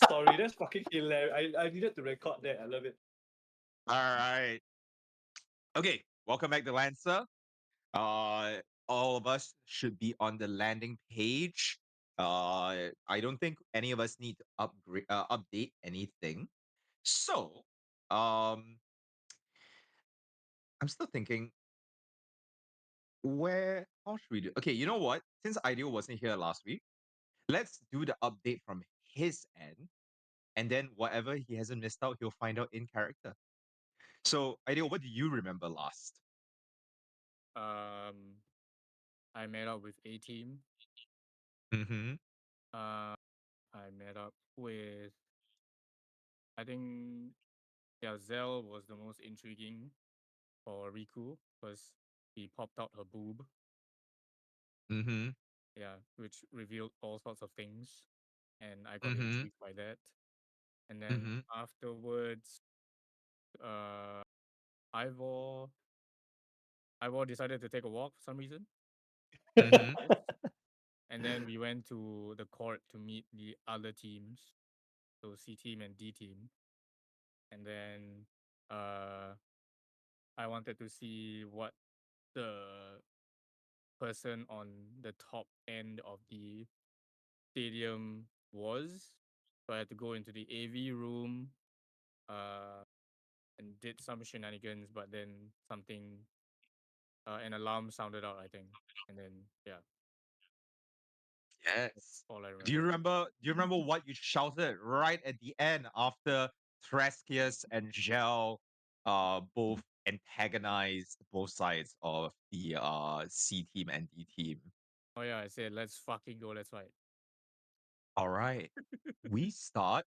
Sorry, that's fucking hilarious. I needed to record that. I love it. All right. Okay. Welcome back to Lancer. Uh, all of us should be on the landing page. I don't think any of us need to update anything. So, um, I'm still thinking how should we do? Okay, you know what? Since Ideal wasn't here last week, let's do the update from his end, and then whatever he hasn't missed out, he'll find out in character. So, Ideal, what do you remember last? Um, I met up with A Team. Mm-hmm. Uh, I met up with, I think, yeah, Zell was the most intriguing for Riku because he popped out her boob. Mm-hmm. Yeah, which revealed all sorts of things, and I got Mm-hmm. intrigued by that. And then Mm-hmm. afterwards, uh, Ivor, Ivor decided to take a walk for some reason. Mm-hmm. Yes. And then we went to the court to meet the other teams, so C team and D team. And then uh, I wanted to see what the person on the top end of the stadium was. So I had to go into the AV room uh, and did some shenanigans, but then an alarm sounded out, I think. And then, yeah, that's Yes. all I Do you remember. remember? Do you remember what you shouted right at the end after Threskius and Gel both antagonized both sides of the C team and D team? Oh, yeah, I said, let's fucking go, let's fight. All right. We start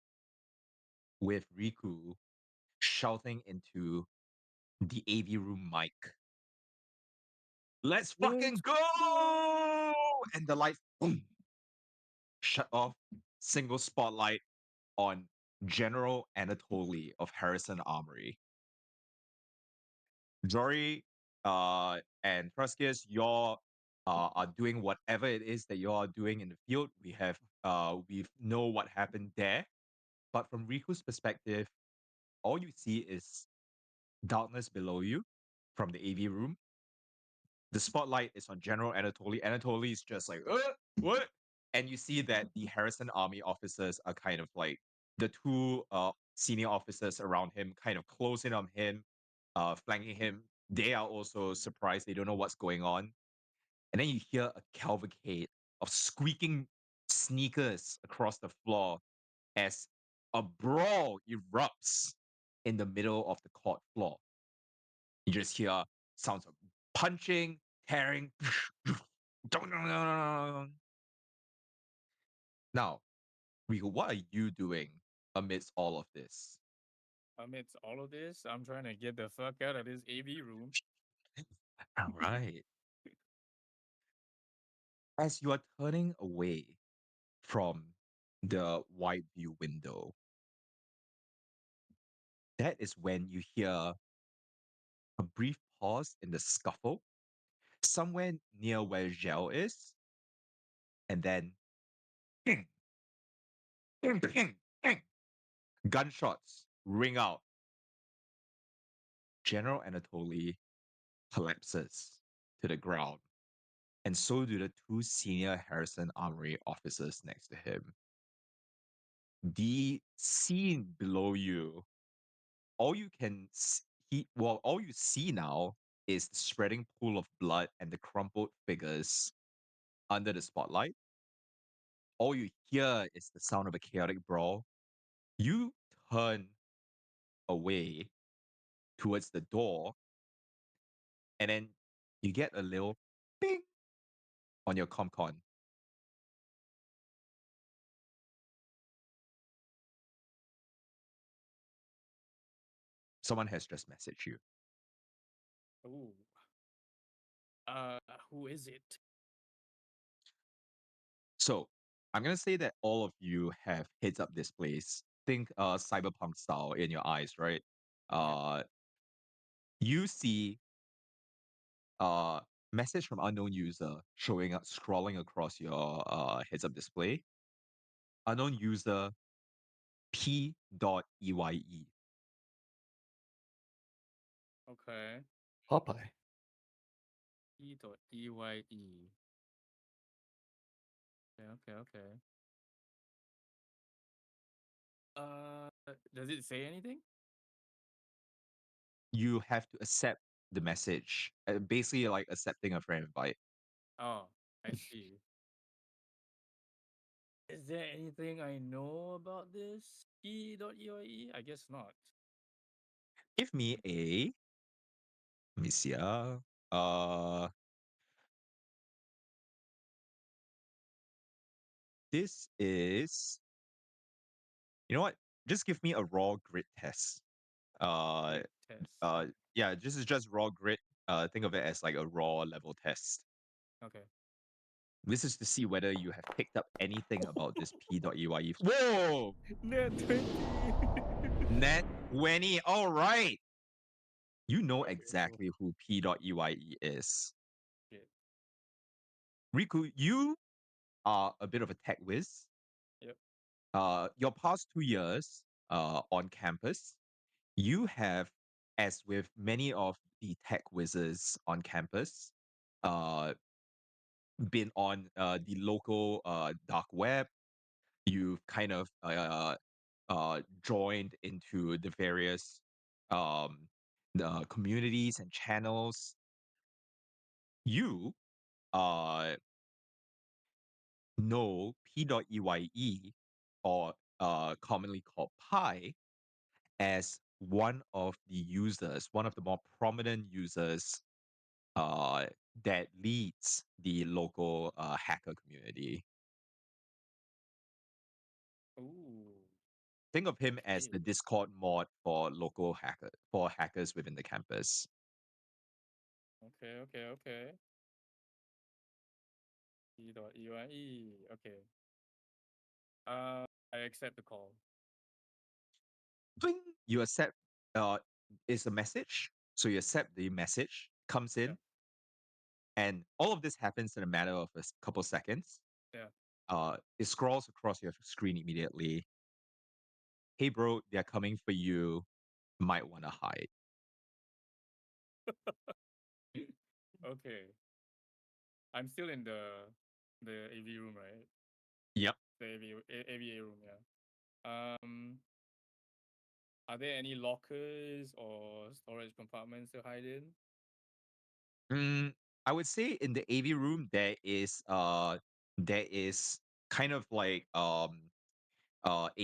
with Riku shouting into the AV room mic. Let's fucking Let's go! And the lights boom, shut off. Single spotlight on General Anatoly of Harrison Armory. Jory and Truskis, y'all are doing whatever it is that y'all are doing in the field. We know what happened there. But from Riku's perspective, all you see is darkness below you from the AV room. The spotlight is on General Anatoly. Anatoly is just like, what? And you see that the Harrison Army officers are kind of like the two senior officers around him, kind of closing on him, flanking him. They are also surprised. They don't know what's going on. And then you hear a cavalcade of squeaking sneakers across the floor as a brawl erupts in the middle of the court floor. You just hear sounds of punching, tearing. Now, Rico, what are you doing amidst all of this? Amidst all of this, I'm trying to get the fuck out of this AV room. All right. As you are turning away from the wide view window, that is when you hear a brief pause in the scuffle somewhere near where Gel is, and then gunshots ring out. General Anatoly collapses to the ground, and so do the two senior Harrison Armory officers next to him. The scene below you, all you can all you see now is the spreading pool of blood and the crumpled figures under the spotlight. All you hear is the sound of a chaotic brawl. You turn away towards the door, and then you get a little ping on your comcon. Someone has just messaged you. Ooh. Who is it? So I'm gonna say that all of you have heads up displays. Think cyberpunk style in your eyes, right? Yeah. Uh you see message from unknown user showing up scrolling across your heads up display. Unknown user P.EYE. Okay. Popeye. E.EYE. Okay. Does it say anything? You have to accept the message. Basically, like accepting a friend invite. Oh, I see. Is there anything I know about this E.EYE? I guess not. Give me a. Let me see. This is. You know what? Just give me a raw grid test. Grid test. Yeah, this is just raw grid. Think of it as like a raw level test. Okay. This is to see whether you have picked up anything about this P.EYE. Whoa! Net 20. Net 20. All right. You know Okay, exactly who P.EYE is. shit. Riku, you are a bit of a tech whiz. Yep. Your past 2 years on campus, you have, as with many of the tech whizzes on campus, uh, been on the local dark web. You've kind of joined into the various um, the communities and channels. You know P.EYE, or commonly called Pi, as one of the users, one of the more prominent users uh, that leads the local hacker community. Ooh. Think of him as the Okay. Discord mod for hackers within the campus. Okay. E.EYE. Okay. I accept the call. Bling! You accept. It's a message, so you accept the message. Comes in, Yeah. and all of this happens in a matter of a couple seconds. Yeah. It scrolls across your screen immediately. Hey, bro, they're coming for you. Might want to hide. Okay. I'm still in the AV room, right? Yep. The AVA room, yeah. Are there any lockers or storage compartments to hide in? I would say in the AV room there is kind of like a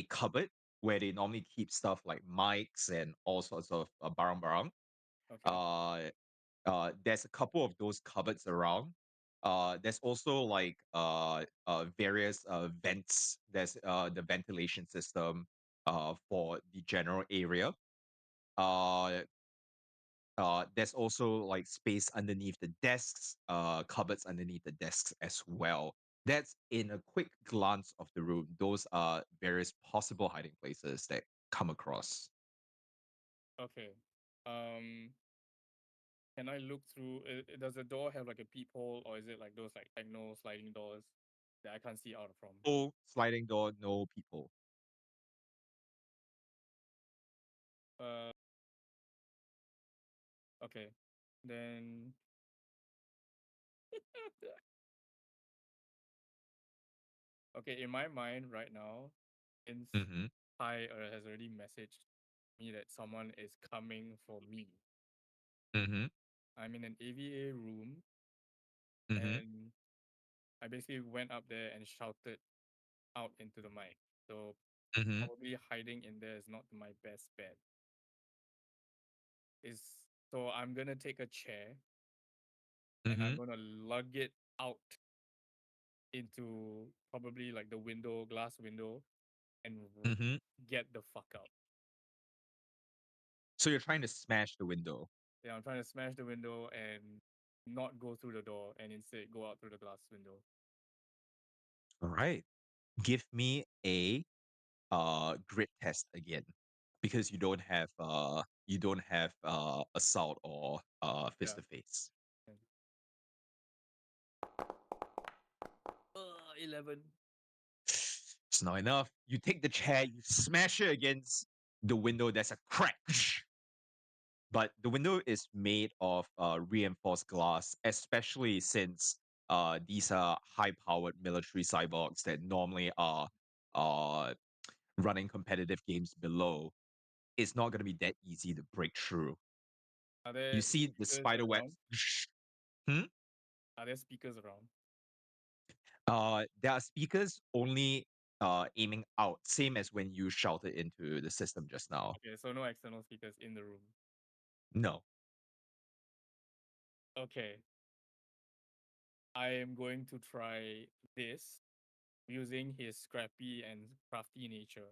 cupboard where they normally keep stuff like mics and all sorts of barang. Okay. There's a couple of those cupboards around. There's also like various vents. There's the ventilation system for the general area. Uh, there's also like space underneath the desks, cupboards underneath the desks as well. That's in a quick glance of the room. Those are various possible hiding places that come across. Okay. Um, can I look through? Does the door have like a peephole, or is it like those like no sliding doors that I can't see out from? No sliding door, no people. Uh, okay. Then okay, in my mind right now, since Mm-hmm. Pi has already messaged me that someone is coming for me. Mm-hmm. I'm in an AVA room, Mm-hmm. and I basically went up there and shouted out into the mic. So Mm-hmm. probably hiding in there is not my best bet. Is so I'm gonna take a chair and I'm Mm-hmm. gonna lug it out into probably like the window, glass window, and Mm-hmm. get the fuck out. So you're trying to smash the window. Yeah, I'm trying to smash the window and not go through the door and instead go out through the glass window. All right. Give me a grit test again. Because you don't have assault or Yeah. fist to face. 11. It's not enough. You take the chair, you smash it against the window. There's a crack. But the window is made of reinforced glass, especially since these are high-powered military cyborgs that normally are uh, running competitive games below. It's not going to be that easy to break through. Are You there see the speakers spider around? webs. Hmm? Are there speakers around? There are speakers only aiming out, same as when you shouted into the system just now. Okay, so no external speakers in the room. No. Okay. I am going to try this using his scrappy and crafty nature.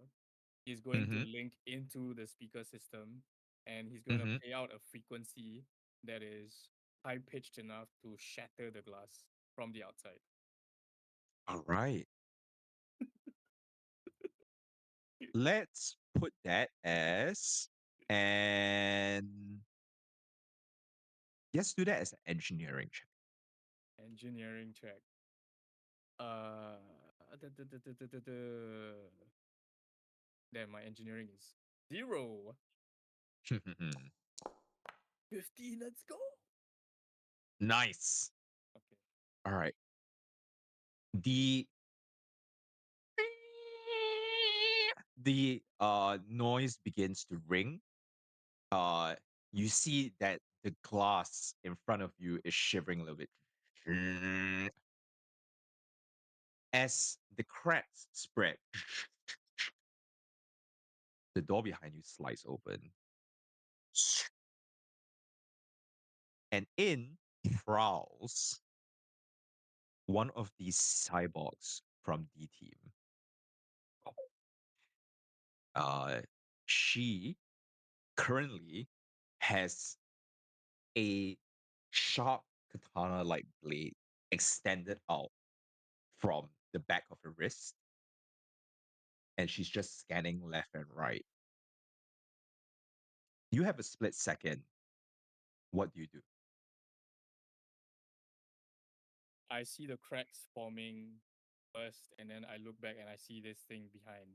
He's going to Mm-hmm. link into the speaker system and he's going to Mm-hmm. play out a frequency that is high pitched enough to shatter the glass from the outside. All right. Let's put that as and let's do that as an engineering check. Engineering check. Uh, duh, duh, duh, duh, duh, duh, duh. Damn, my engineering is 0. 15, let's go. Nice. Okay. All right. The noise begins to ring. You see that the glass in front of you is shivering a little bit. As the cracks spread, the door behind you slides open. And in prowls one of these cyborgs from D Team. Uh, she currently has a sharp katana-like blade extended out from the back of her wrist, and she's just scanning left and right. You have a split second. What do you do? I see the cracks forming first, and then I look back and I see this thing behind.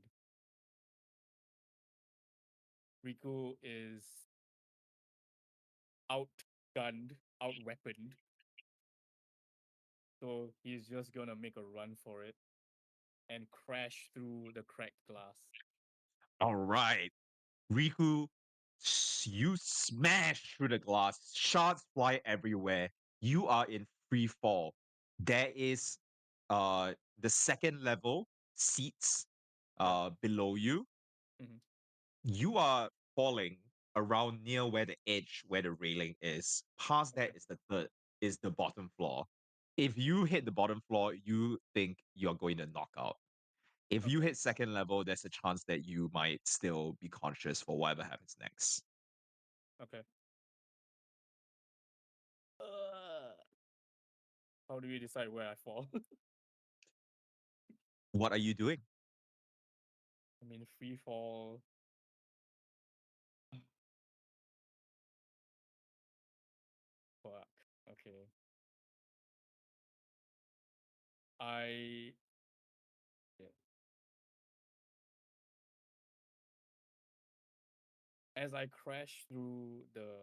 Riku is outgunned, outweaponed. So he's just gonna make a run for it and crash through the cracked glass. All right, Riku, you smash through the glass. Shards fly everywhere. You are in free fall. There is the second level seats Yeah. below you. Mhm. You are falling around near where the edge where the railing is. Past that Okay. is the third is the bottom floor. If you hit the bottom floor, you think you're going to knock out. If you Okay. hit second level, there's a chance that you might still be conscious for whatever happens next. Okay. How do we decide where I fall? What are you doing? I mean, free fall. Fuck. Okay. I. Yeah. As I crash through the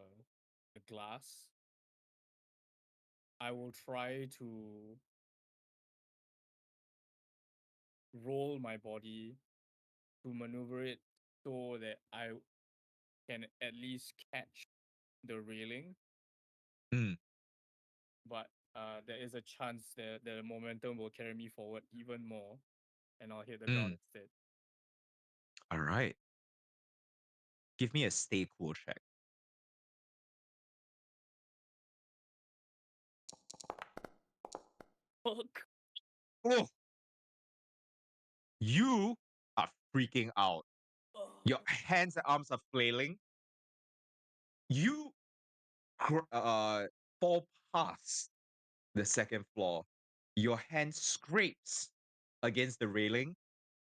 glass, I will try to roll my body to maneuver it so that I can at least catch the railing. Mm, But there is a chance that the momentum will carry me forward even more, and I'll hit the ground mm. instead. All right. Give me a stay cool check. Fuck. Oh, you are freaking out. Your hands and arms are flailing. You fall past the second floor. Your hand scrapes against the railing.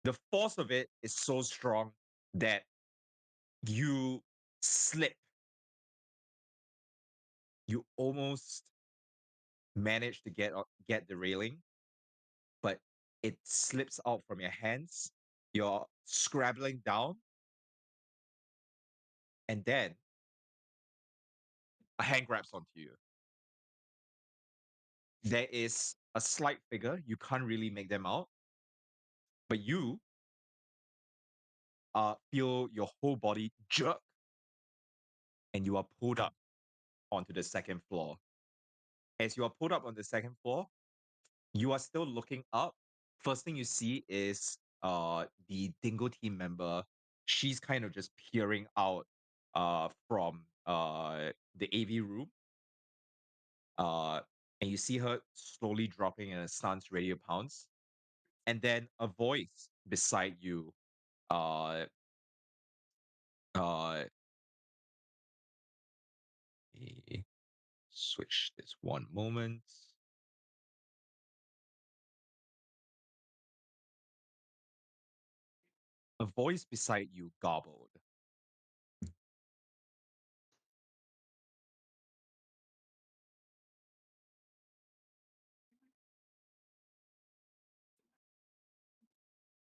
The force of it is so strong that you slip. You almost manage to get the railing, but it slips out from your hands. You're scrabbling down, and then a hand grabs onto you. There is a slight figure. You can't really make them out, but you feel your whole body jerk, and you are pulled up onto the second floor. As you are pulled up on the second floor, you are still looking up. First thing you see is the Dingo team member. She's kind of just peering out from the AV room. And you see her slowly dropping in a stance ready to pounce. And then a voice beside you uh let me switch this one moment. A voice beside you gobbled.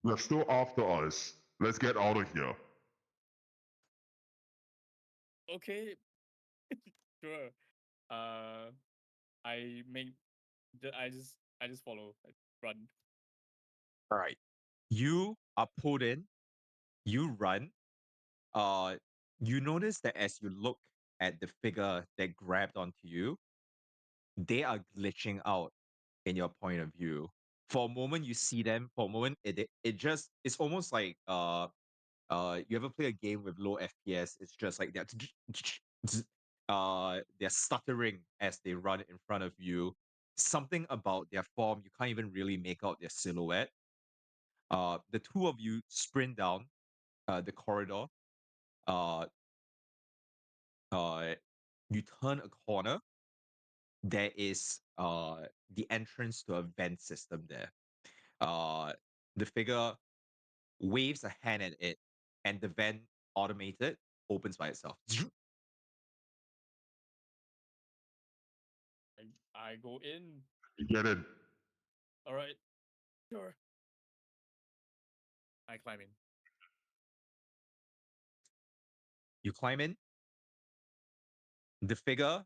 They're still after us. Let's get out of here. Okay, sure. I make I just follow. I run. All right. You are pulled in, you run. Uh you notice that as you look at the figure that grabbed onto you, they are glitching out in your point of view. For a moment you see them, for a moment it just it's almost like you ever play a game with low FPS, it's just like they're stuttering as they run in front of you. Something about their form, you can't even really make out their silhouette. The two of you sprint down the corridor. Uh, you turn a corner. There is the entrance to a vent system there. Uh, the figure waves a hand at it, and the vent automated opens by itself. I go in. Get in. All right, sure. I climb in. You climb in. The figure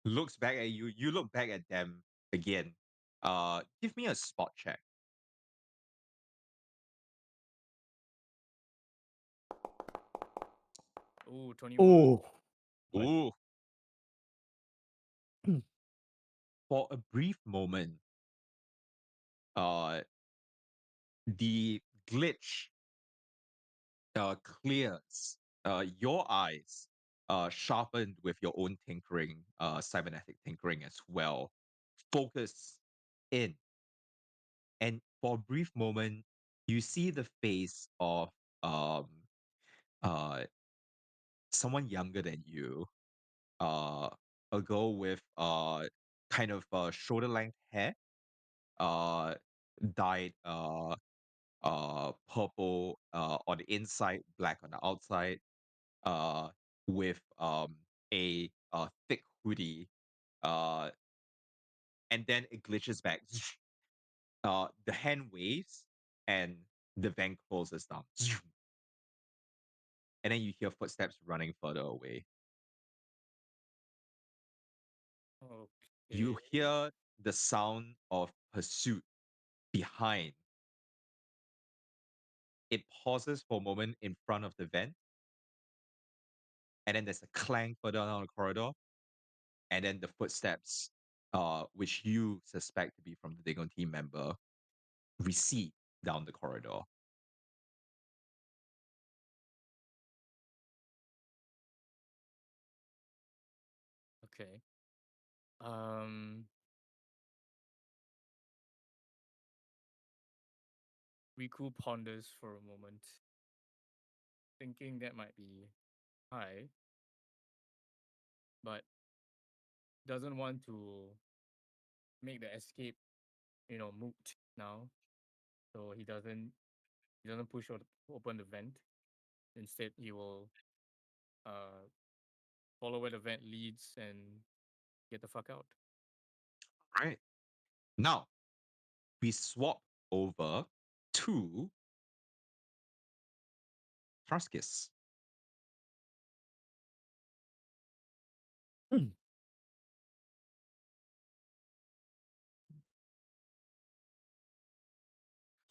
looks back at you. You look back at them again. Give me a spot check. Ooh, 21. Oh, Nice. Ooh. For a brief moment, uh, the glitch clears. Your eyes sharpened with your own tinkering, cybernetic tinkering as well. Focus in, and for a brief moment, you see the face of um uh someone younger than you, uh, a girl with kind of shoulder length hair, uh, dyed purple on the inside, black on the outside, uh, with a thick hoodie, uh, and then it glitches back. The hand waves and the vent closes down. And then you hear footsteps running further away. You Okay. hear the sound of pursuit behind. It pauses for a moment in front of the vent, and then there's a clang further down the corridor, and then the footsteps, which you suspect to be from the Dagon team member, recede down the corridor. Okay. Um, Riku ponders for a moment, thinking that might be high, but doesn't want to make the escape, moot now. So he doesn't open the vent. Instead, he will uh follow where the vent leads and get the fuck out. Right. Now, we swap over to Thruskis.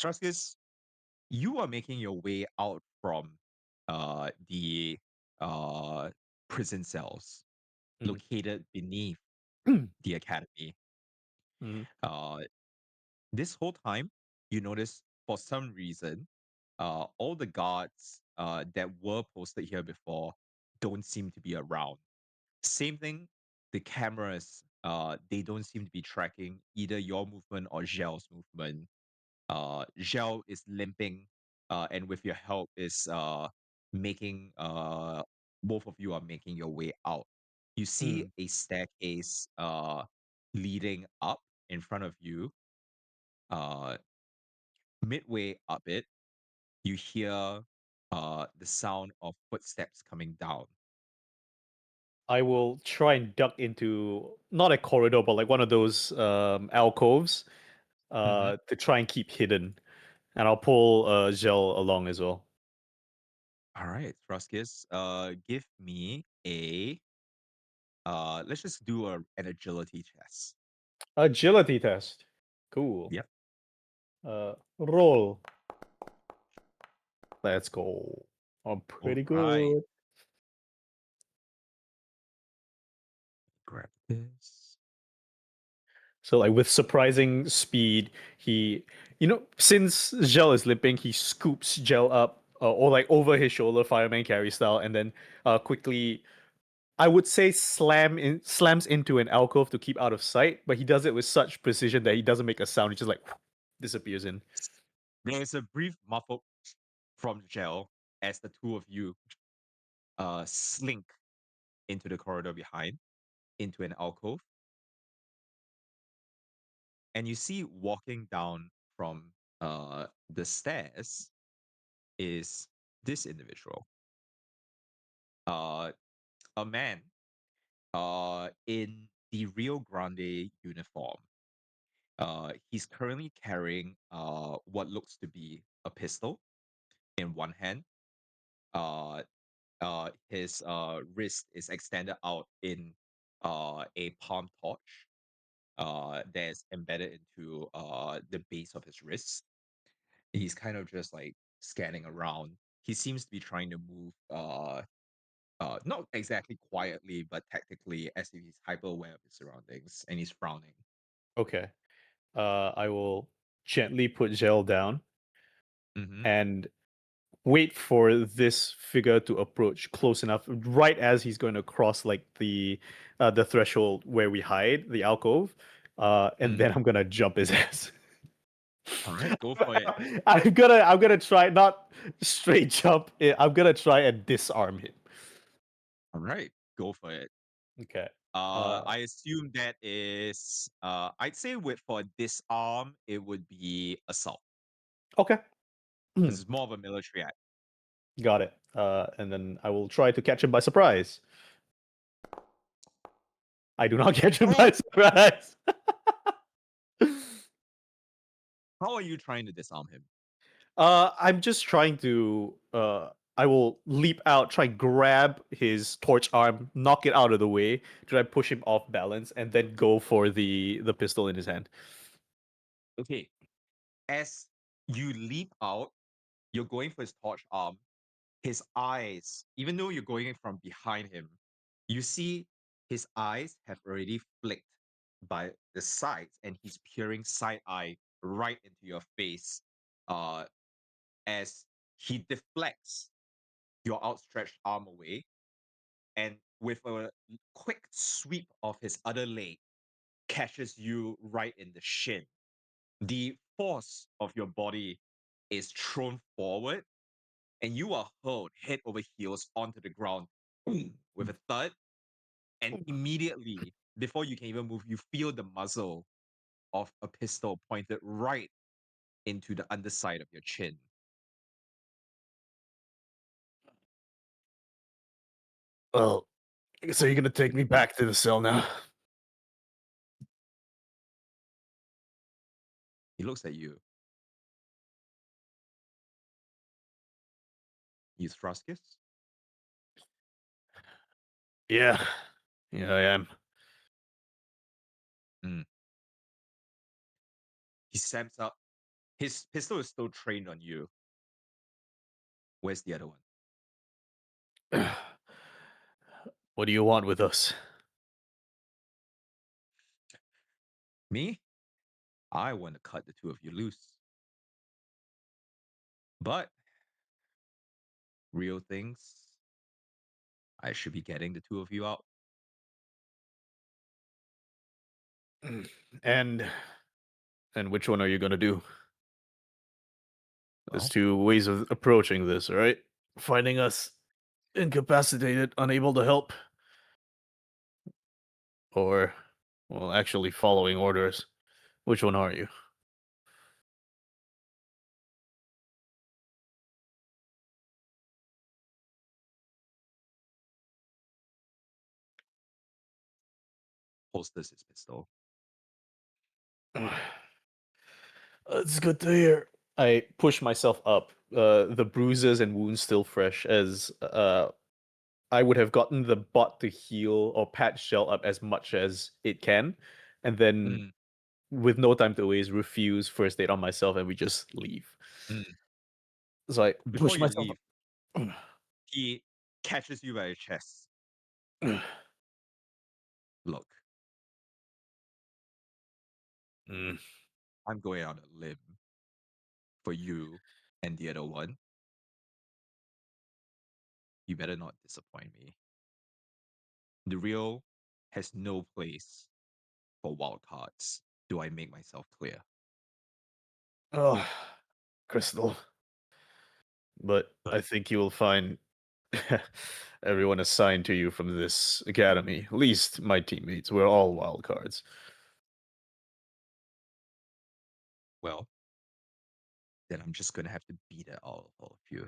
Thruskis, you are making your way out from the prison cells Mhm. located beneath the academy. Mhm. This whole time, you notice for some reason, all the guards that were posted here before don't seem to be around. Same thing, the cameras, they don't seem to be tracking either your movement or Zhel's movement. Zhao is limping, and with your help is making both of you are making your way out. You see a staircase leading up in front of you. Midway up it, you hear the sound of footsteps coming down. I will try and duck into not a corridor, but like one of those alcoves to try and keep hidden. And I'll pull Gel along as well. All right, Thruskis, give me a let's just do an agility test. Agility test. Cool. Yep. Roll. Let's go. I'm pretty Alright. good. Grab this. So like with surprising speed, he, since Gel is limping, he scoops Gel up or like over his shoulder, fireman carry style, and then quickly, I would say slams into an alcove to keep out of sight. But he does it with such precision that he doesn't make a sound. He just like disappears in. There's a brief muffled from Gel as the two of you slink into the corridor behind, into an alcove. And you see walking down from the stairs is this individual. A man in the Rio Grande uniform. He's currently carrying what looks to be a pistol in one hand. His wrist is extended out in a palm torch that's embedded into the base of his wrist. He's kind of just like scanning around. He seems to be trying to move not exactly quietly, but tactically as if he's hyper aware of his surroundings and he's frowning. Okay. I will gently put Gel down Mm-hmm. and wait for this figure to approach close enough, right as he's going to cross like the threshold where we hide, the alcove, and then I'm gonna jump his ass. All right, go for it. I'm gonna try not straight jump. I'm gonna try and disarm him. All right, go for it. Okay. I assume that is I'd say for disarm it would be assault. Okay. This is more of a military act. Got it. And then I will try to catch him by surprise. I do not catch him by surprise. How are you trying to disarm him? I'm just trying to. I will leap out, try grab his torch arm, knock it out of the way, try push him off balance, and then go for the pistol in his hand. Okay. As you leap out, you're going for his torch arm. His eyes, even though you're going from behind him, you see his eyes have already flicked by the sides, and he's peering side eye right into your face. As he deflects your outstretched arm away, and with a quick sweep of his other leg, catches you right in the shin. The force of your body is thrown forward, and you are hurled head over heels onto the ground with a thud. And immediately, before you can even move, you feel the muzzle of a pistol pointed right into the underside of your chin. Well, so you're gonna take me back to the cell now? He looks at you. He's Fruskius. Yeah. Yeah, I am. He stamps up. His pistol is still trained on you. Where's the other one? What do you want with us? Me? I want to cut the two of you loose. But real things, I should be getting the two of you out. And which one are you gonna do? There's Well, two ways of approaching this, all right? Finding us incapacitated, unable to help, or, well, actually following orders. Which one are you? holsters his pistol. It's good to hear. I push myself up, the bruises and wounds still fresh, as I would have gotten the bot to heal or patch gel up as much as it can, and then with no time to waste, refuse first aid on myself, and we just leave. Mm. So I Before push you myself leave, he catches you by your chest. up. Look, Mm. I'm going on a limb for you and the other one. You better not disappoint me. The real has no place for wild cards. Do I make myself clear? Oh, Crystal. But I think you will find everyone assigned to you from this academy, at least my teammates, we're all wild cards. Well, then I'm just gonna have to beat it all of you.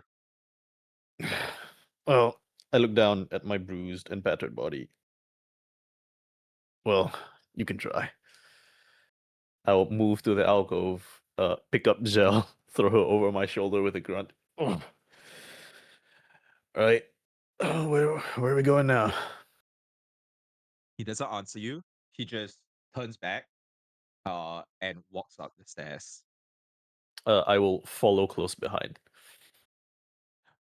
Well, I look down at my bruised and battered body. Well, you can try. I'll move to the alcove, pick up Gel, throw her over my shoulder with a grunt. Ugh. Right. Where are we going now? He doesn't answer you. He just turns back, and walks up the stairs. I will follow close behind.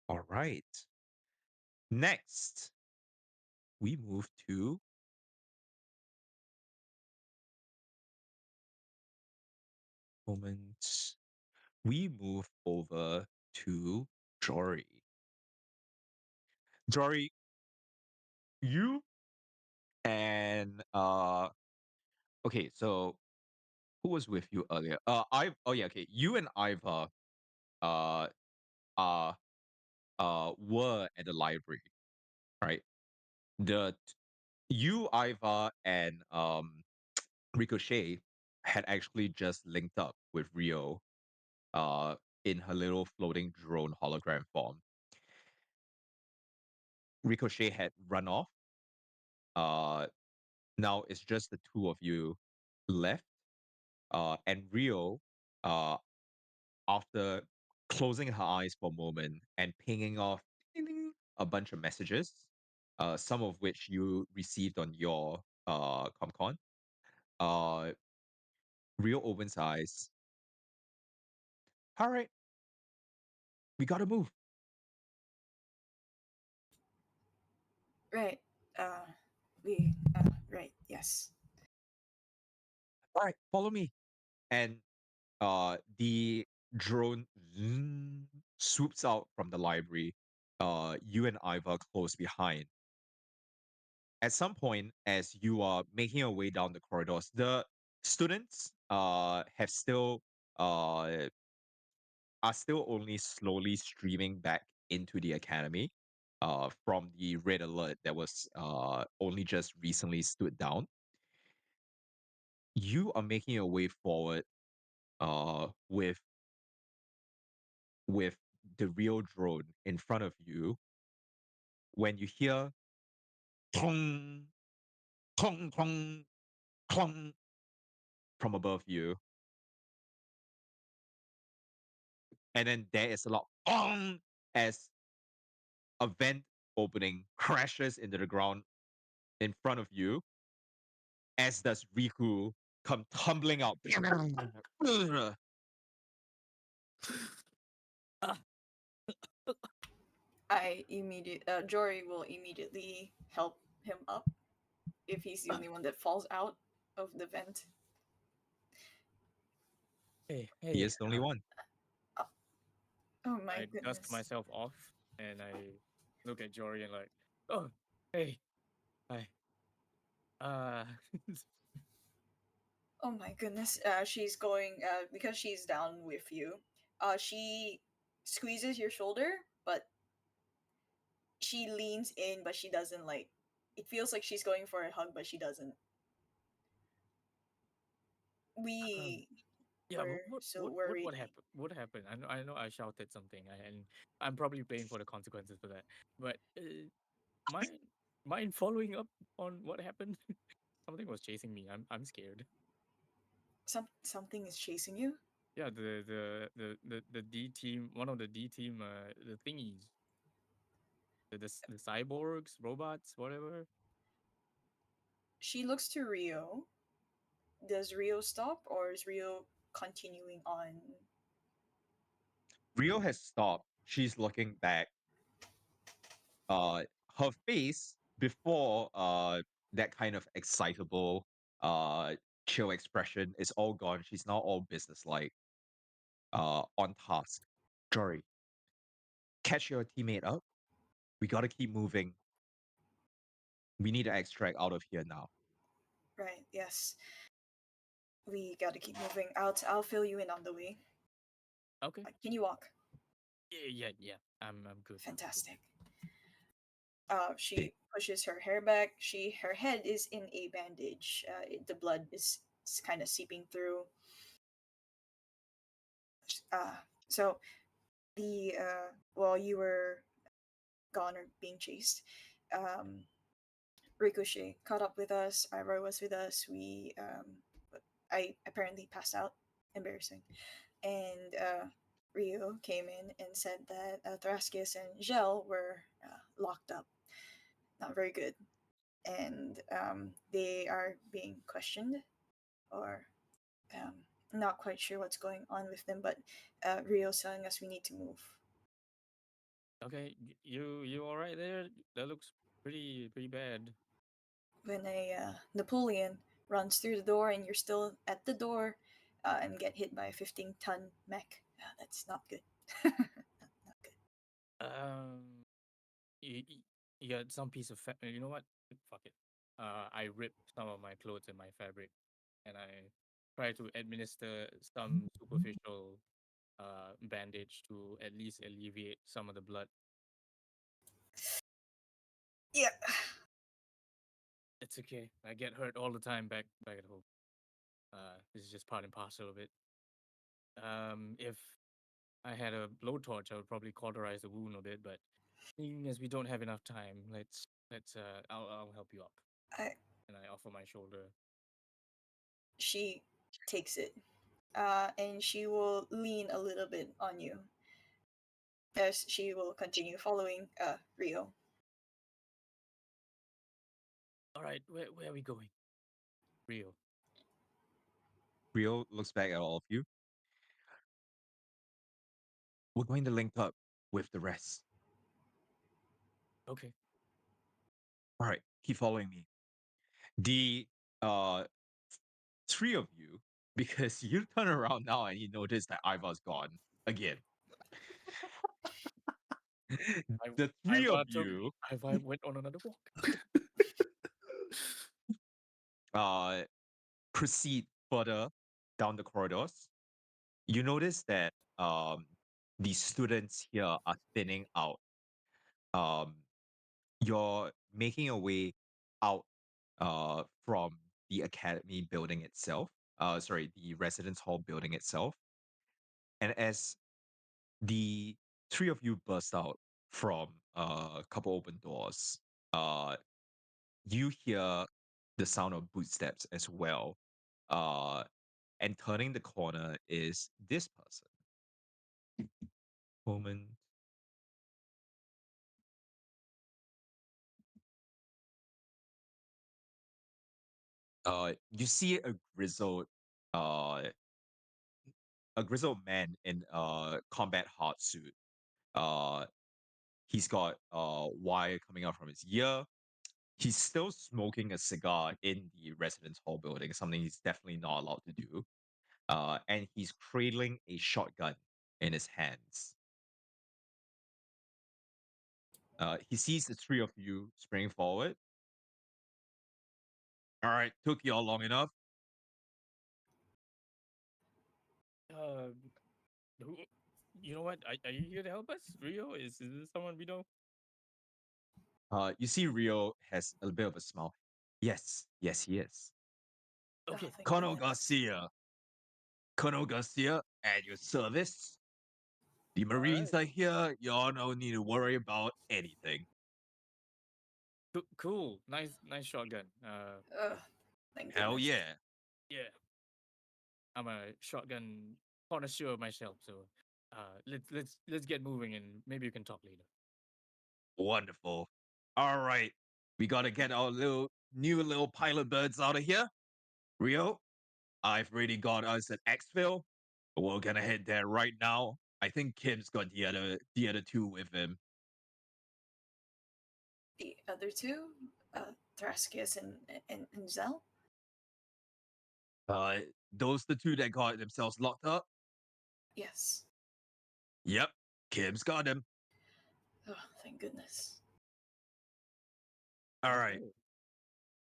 All right. Next, we move to moment. We move over to Jory. Jory, you and okay, so who was with you earlier? I oh yeah, okay. You and Iva uh uh were at the library, right? You, Iva, and Ricochet had actually just linked up with Rio in her little floating drone hologram form. Ricochet had run off. Now it's just the two of you left. And Rio, uh, after closing her eyes for a moment and pinging off a bunch of messages, some of which you received on your ComCon, uh, Rio opens her eyes. All right, we gotta move. Right. Right. Yes. All right, follow me. And the drone swoops out from the library. You and Iva close behind. At some point, as you are making your way down the corridors, the students have still are still only slowly streaming back into the academy from the red alert that was only just recently stood down. You are making your way forward with the real drone in front of you when you hear clong, clong, clong, clong from above you. And then there is a lot as a vent opening crashes into the ground in front of you, as does Riku come tumbling out. Jory will immediately help him up if he's the only one that falls out of the vent. Hey, He is the only one. Oh my I goodness. dust myself off and I look at Jory and like, oh, hey, hi. Oh my goodness. She's going because she's down with you. She squeezes your shoulder, but she leans in, but she doesn't like. It feels like she's going for a hug, but she doesn't. We yeah, were what, so what, worried. what happened? What happened? I know I shouted something, and I'm probably paying for the consequences for that. But mind following up on what happened? Something was chasing me. I'm scared. Something is chasing you. Yeah, the D team, one of the D team, the thingies, the cyborgs, robots, whatever. She looks to Rio. Does Rio stop, or is Rio continuing on? Rio has stopped. She's looking back. Her face before that kind of excitable chill expression is all gone. She's now all businesslike, on task. Jory, catch your teammate up. We gotta keep moving. We need to extract out of here now. Right. Yes. We gotta keep moving. I'll fill you in on the way. Okay. Can you walk? Yeah. I'm good. Fantastic. She pushes her hair back. Her head is in a bandage. The blood is kind of seeping through. So the while you were gone or being chased, Ricochet caught up with us. Ivor was with us. I apparently passed out. Embarrassing. And Rio came in and said that Thraskis and Gel were locked up. Not very good. And they are being questioned, or not quite sure what's going on with them, but Rio's telling us we need to move. Okay, you all right there? That looks pretty bad. When a Napoleon runs through the door and you're still at the door and get hit by a 15-ton mech, that's not good. Not good. You, you got some piece of you know what? Fuck it. I ripped some of my clothes and my fabric, and I try to administer some superficial bandage to at least alleviate some of the blood. Yeah. It's okay. I get hurt all the time back at home. This is just part and parcel of it. If I had a blowtorch, I would probably cauterize the wound a bit, but seeing as we don't have enough time, let's I'll help you up. And I offer my shoulder. She takes it, and she will lean a little bit on you as she will continue following Rio. All right, where are we going? Rio. Rio looks back at all of you. We're going to link up with the rest. Okay. All right, keep following me. The three of you, because you turn around now and you notice that Ivar's gone again. The three of you I went on another walk. proceed further down the corridors. You notice that the students here are thinning out. You're making your way out from the academy building itself. The residence hall building itself. And as the three of you burst out from a couple open doors, you hear the sound of footsteps as well. And turning the corner is this person. Moment. You see uh, a grizzled man in a combat hard suit. Uh, he's got wire coming out from his ear. He's still smoking a cigar in the residence hall building, something he's definitely not allowed to do. And he's cradling a shotgun in his hands. He sees the three of you springing forward. All right, took y'all long enough. Uh, who? You know what? Are you here to help us, Rio? Is this someone we know? You see Rio has a bit of a smile. Yes, yes, he is. Oh, Okay. thank Colonel goodness. Garcia. Colonel Garcia, at your service. The Marines are here. Y'all don't need to worry about anything. Cool. Nice shotgun. Oh, thank Hell goodness. yeah. Yeah. I'm a shotgun connoisseur myself, so let's get moving and maybe you can talk later. Wonderful. All right. We gotta get our new little pilot birds out of here. Rio, I've already got us an exfil. We're gonna head there right now. I think Kim's got the other two with him. The other two, Thraskius and Zell. Those the two that got themselves locked up? Yes. Yep. Kim's got them. Oh, thank goodness. All right. Okay.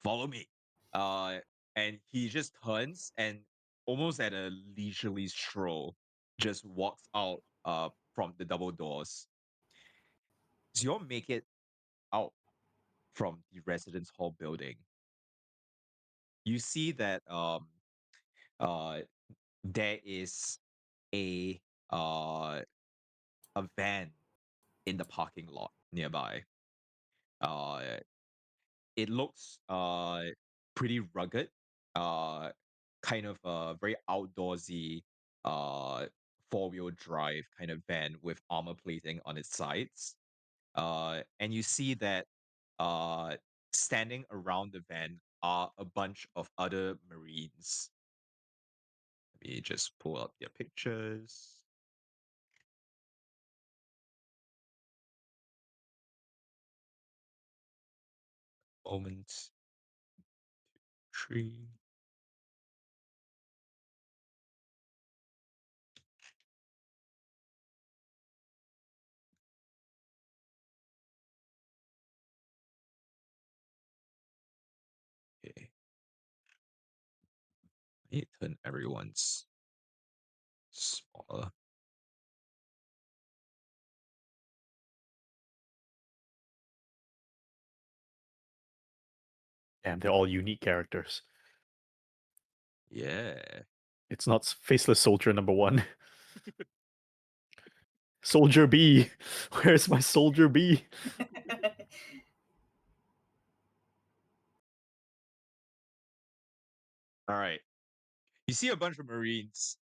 Follow me. And he just turns and almost at a leisurely stroll, just walks out from the double doors. So you all make it out from the residence hall building. You see that uh there is a uh a van in the parking lot nearby. Uh it looks pretty rugged, uh kind of very outdoorsy uh four-wheel drive kind of van with armor plating on its sides. And you see that uh standing around the van are a bunch of other Marines. Let me just pull up their pictures. Moment. Tree. Okay. I need to turn everyone's smaller. Damn, they're all unique characters. Yeah. It's not Faceless Soldier number 1. Soldier B. Where's my Soldier B? All right. You see a bunch of Marines,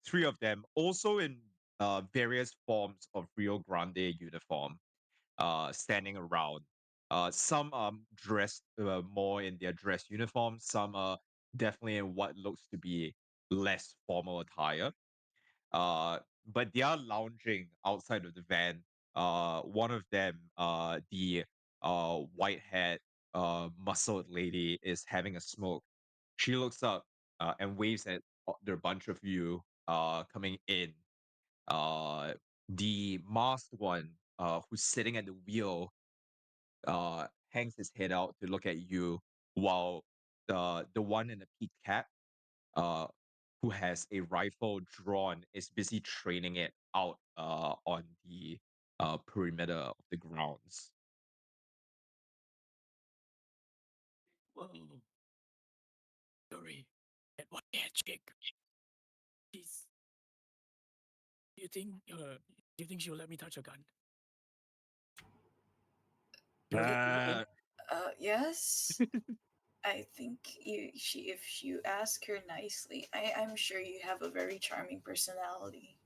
three of them also in various forms of Rio Grande uniform, standing around. Some are dressed more in their dress uniform, some are definitely in what looks to be less formal attire. But they are lounging outside of the van. One of them, the white-haired, muscled lady, is having a smoke. She looks up and waves at the bunch of you coming in. The masked one, who's sitting at the wheel, hangs his head out to look at you, while the one in the peak cap, uh, who has a rifle drawn, is busy training it out on the perimeter of the grounds. Whoa. Sorry. And what chick? She's. Do you think? Do you think she'll let me touch a gun? Uh, Yes. I think if you ask her nicely, I'm sure you have a very charming personality.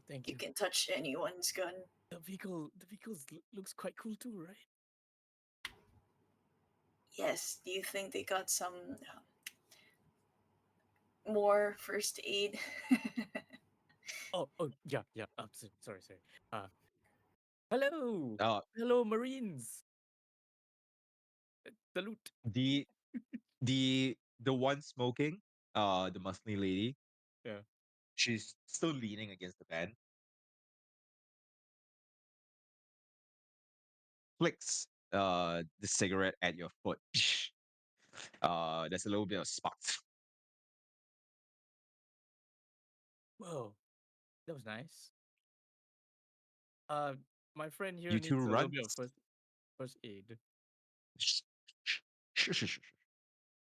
Thank You you. can touch anyone's gun. The vehicle looks quite cool too, right? Yes. Do you think they got some more first aid? Oh, yeah, yeah. Sorry. Uh, hello, Uh, hello, Marines. Salute. the the one smoking, the muscly lady, Yeah. she's still leaning against the van. Flicks the cigarette at your foot. There's a little bit of sparks. Whoa, that was nice. Uh, my friend here You two needs a little run. bit of first aid.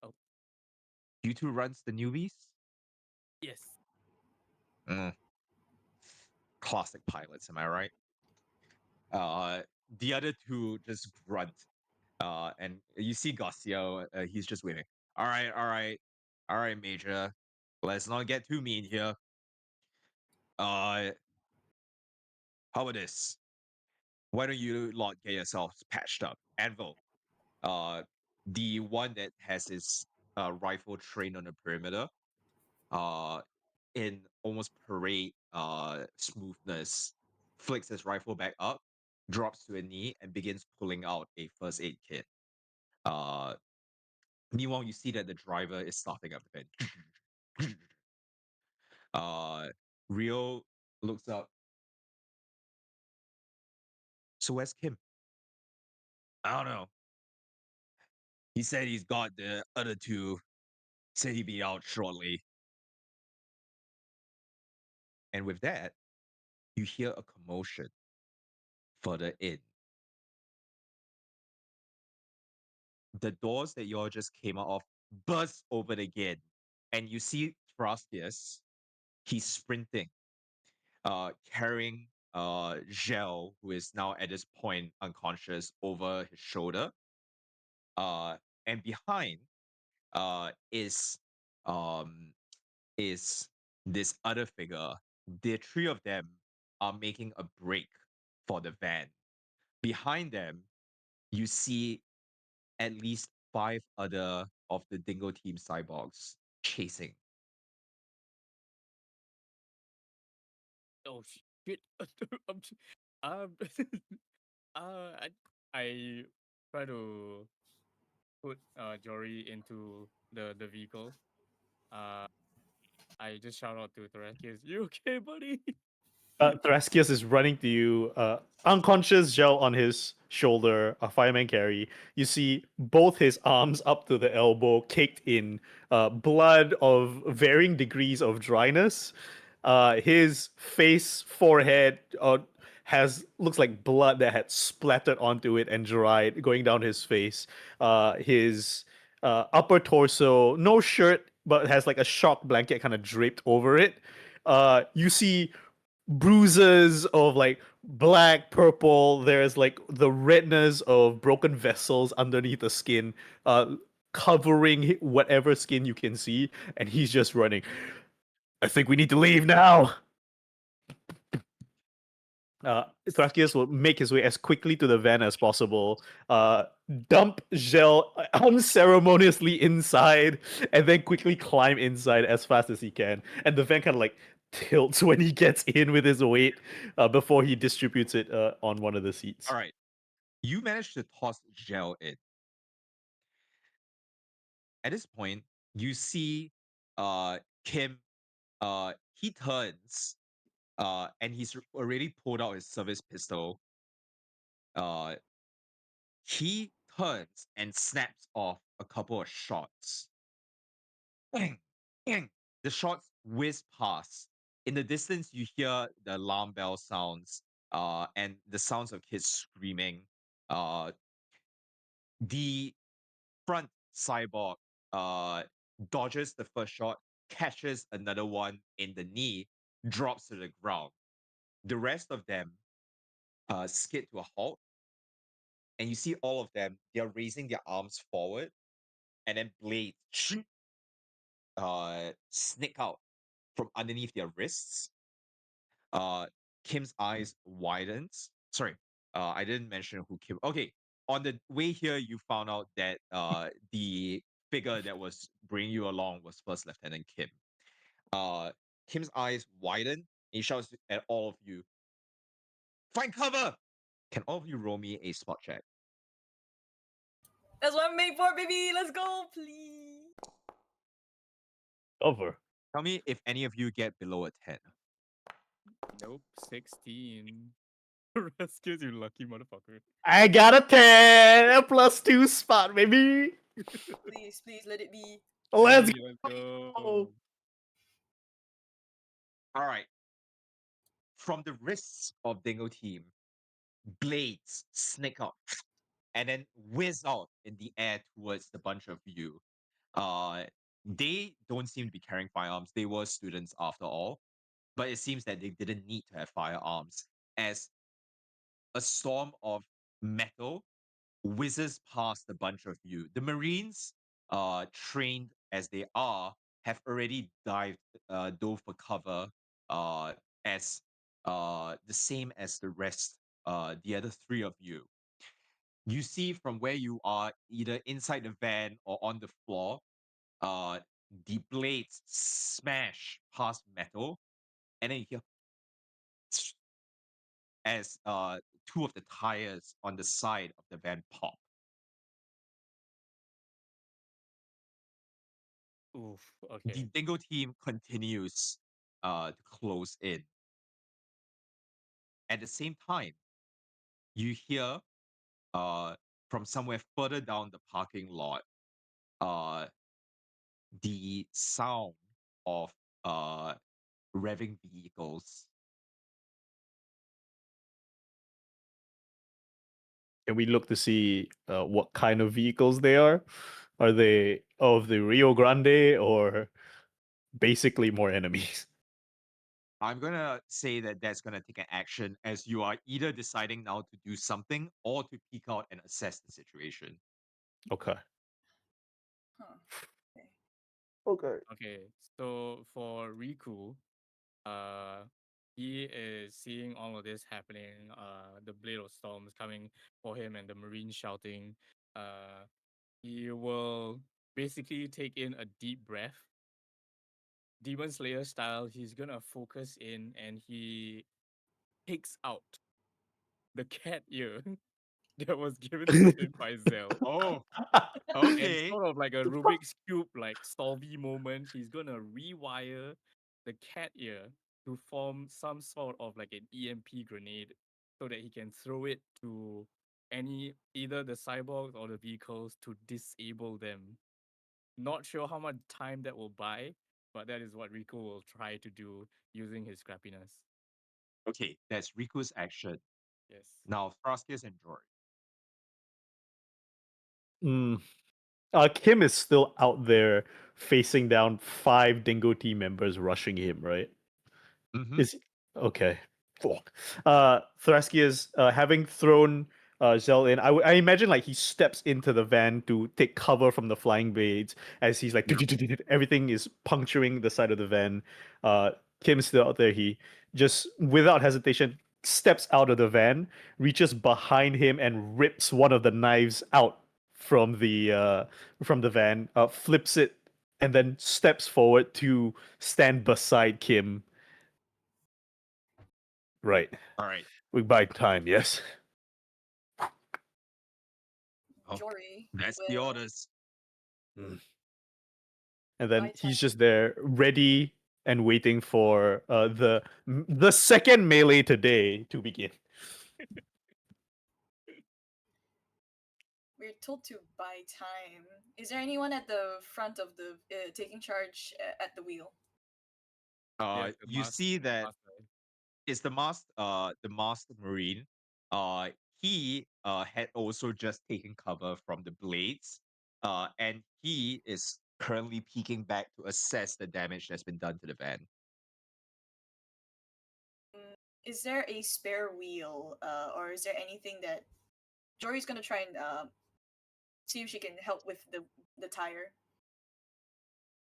Oh, You two runs the newbies. yes. Mm, classic pilots, am I right? The other two just grunt. And you see Garcia, he's just waving. All right, Major. Let's not get too mean here. Uh, how about this? Why don't you lot get yourselves patched up? Anvil, uh, the one that has his rifle trained on the perimeter, uh, in almost parade smoothness, flicks his rifle back up, drops to a knee, and begins pulling out a first aid kit. Uh, Meanwhile, you see that the driver is starting up the van. uh, Rio looks up. So where's Kim? I don't know. He said he's got the other two. Said he'd be out shortly. And with that, you hear a commotion further in. The doors that y'all just came out of burst open again. And you see Thrastius. He's sprinting, carrying Gel, who is now at this point unconscious, over his shoulder. And behind uh, is um, is this other figure. The three of them are making a break for the van. Behind them, you see at least five other of the Dingo Team cyborgs chasing. Oh shit. Um, um, I I try to put Jory into the vehicle. Uh, I just shout out to Thrakius, "You okay, buddy?" Thraskius is running to you, unconscious, gel on his shoulder, a fireman carry. You see both his arms up to the elbow, caked in blood of varying degrees of dryness. His face, forehead, has looks like blood that had splattered onto it and dried, going down his face. His upper torso, no shirt, but has like a shock blanket kind of draped over it. You see bruises of like black, purple. There's like the redness of broken vessels underneath the skin, covering whatever skin you can see, and he's just running. I think we need to leave now. Thrakius will make his way as quickly to the van as possible, dump Gel unceremoniously inside, and then quickly climb inside as fast as he can. And the van kind of like tilts when he gets in with his weight before he distributes it on one of the seats. All right. You managed to toss Gel in. At this point, you see Kim, he turns and he's already pulled out his service pistol. Uh, he turns and snaps off a couple of shots. Bang, bang. The shots whiz past. In the distance, you hear the alarm bell sounds and the sounds of kids screaming. Uh, the front cyborg uh, dodges the first shot, catches another one in the knee, drops to the ground. The rest of them skid to a halt, and you see all of them, they're raising their arms forward, and then blades sneak out from underneath their wrists. Kim's eyes widens. Sorry, I didn't mention who Kim. Okay, on the way here, you found out that the figure that was bringing you along was First Lieutenant Kim. Kim's eyes widen. He shouts at all of you, "Find cover!" Can all of you roll me a spot check? That's what I'm made for, baby. Let's go, please. Cover. Tell me if any of you get below a 10. Nope, 16. Rescues, you lucky motherfucker. I got a 10, a +2 spot, baby. Please, please let it be. Let's Hey, let's go. go. All right. From the wrists of Dingo Team, blades snake up and then whiz out in the air towards the bunch of you. They don't seem to be carrying firearms. They were students after all, but it seems that they didn't need to have firearms as a storm of metal whizzes past a bunch of you. The Marines, trained as they are, have already dove for cover, as the same as the rest, the other three of you. You see from where you are, either inside the van or on the floor, the blades smash past metal, and then you hear as two of the tires on the side of the van pop. Oof, The okay. Dingo Team continues to close in. At the same time, you hear from somewhere further down the parking lot uh, the sound of revving vehicles. Can we look to see what kind of vehicles they are? Are they of the Rio Grande or basically more enemies? I'm gonna say that that's gonna take an action as you are either deciding now to do something or to peek out and assess the situation. Okay. Huh. Okay. Okay. Okay, so for Riku, he is seeing all of this happening, the Blade of Storms coming for him and the Marines shouting. He will basically take in a deep breath. Demon Slayer style, he's gonna focus in and he takes out the cat ear that was given to him by Zell. Oh, And okay. sort of like a Rubik's Cube, like Solvy moment, he's gonna rewire the cat ear to form some sort of like an EMP grenade so that he can throw it to either the cyborgs or the vehicles to disable them. Not sure how much time that will buy, but that is what Rico will try to do using his scrappiness. Okay, that's Riku's action. Yes. Now, Thraskius and Jory. Kim is still out there facing down 5 Dingo team members rushing him, right? Mhm. Is okay. Fuck. Thraskius, having thrown Zell in, I imagine like he steps into the van to take cover from the flying blades as he's like everything is puncturing the side of the van. Kim's still out there. He just without hesitation steps out of the van, reaches behind him and rips one of the knives out from the van, flips it, and then steps forward to stand beside Kim. Right. All right. We buy time, yes. Oh, Jory that's the will orders. And then buy he's time. just there, ready and waiting for the second melee today to begin. We're told to buy time. Is there anyone at the front of the taking charge at the wheel? Yes, the You mask- see that master. it's the masked marine. He had also just taken cover from the blades. And he is currently peeking back to assess the damage that's been done to the van. Is there a spare wheel, or is there anything that Jory's gonna try and see if she can help with the tire?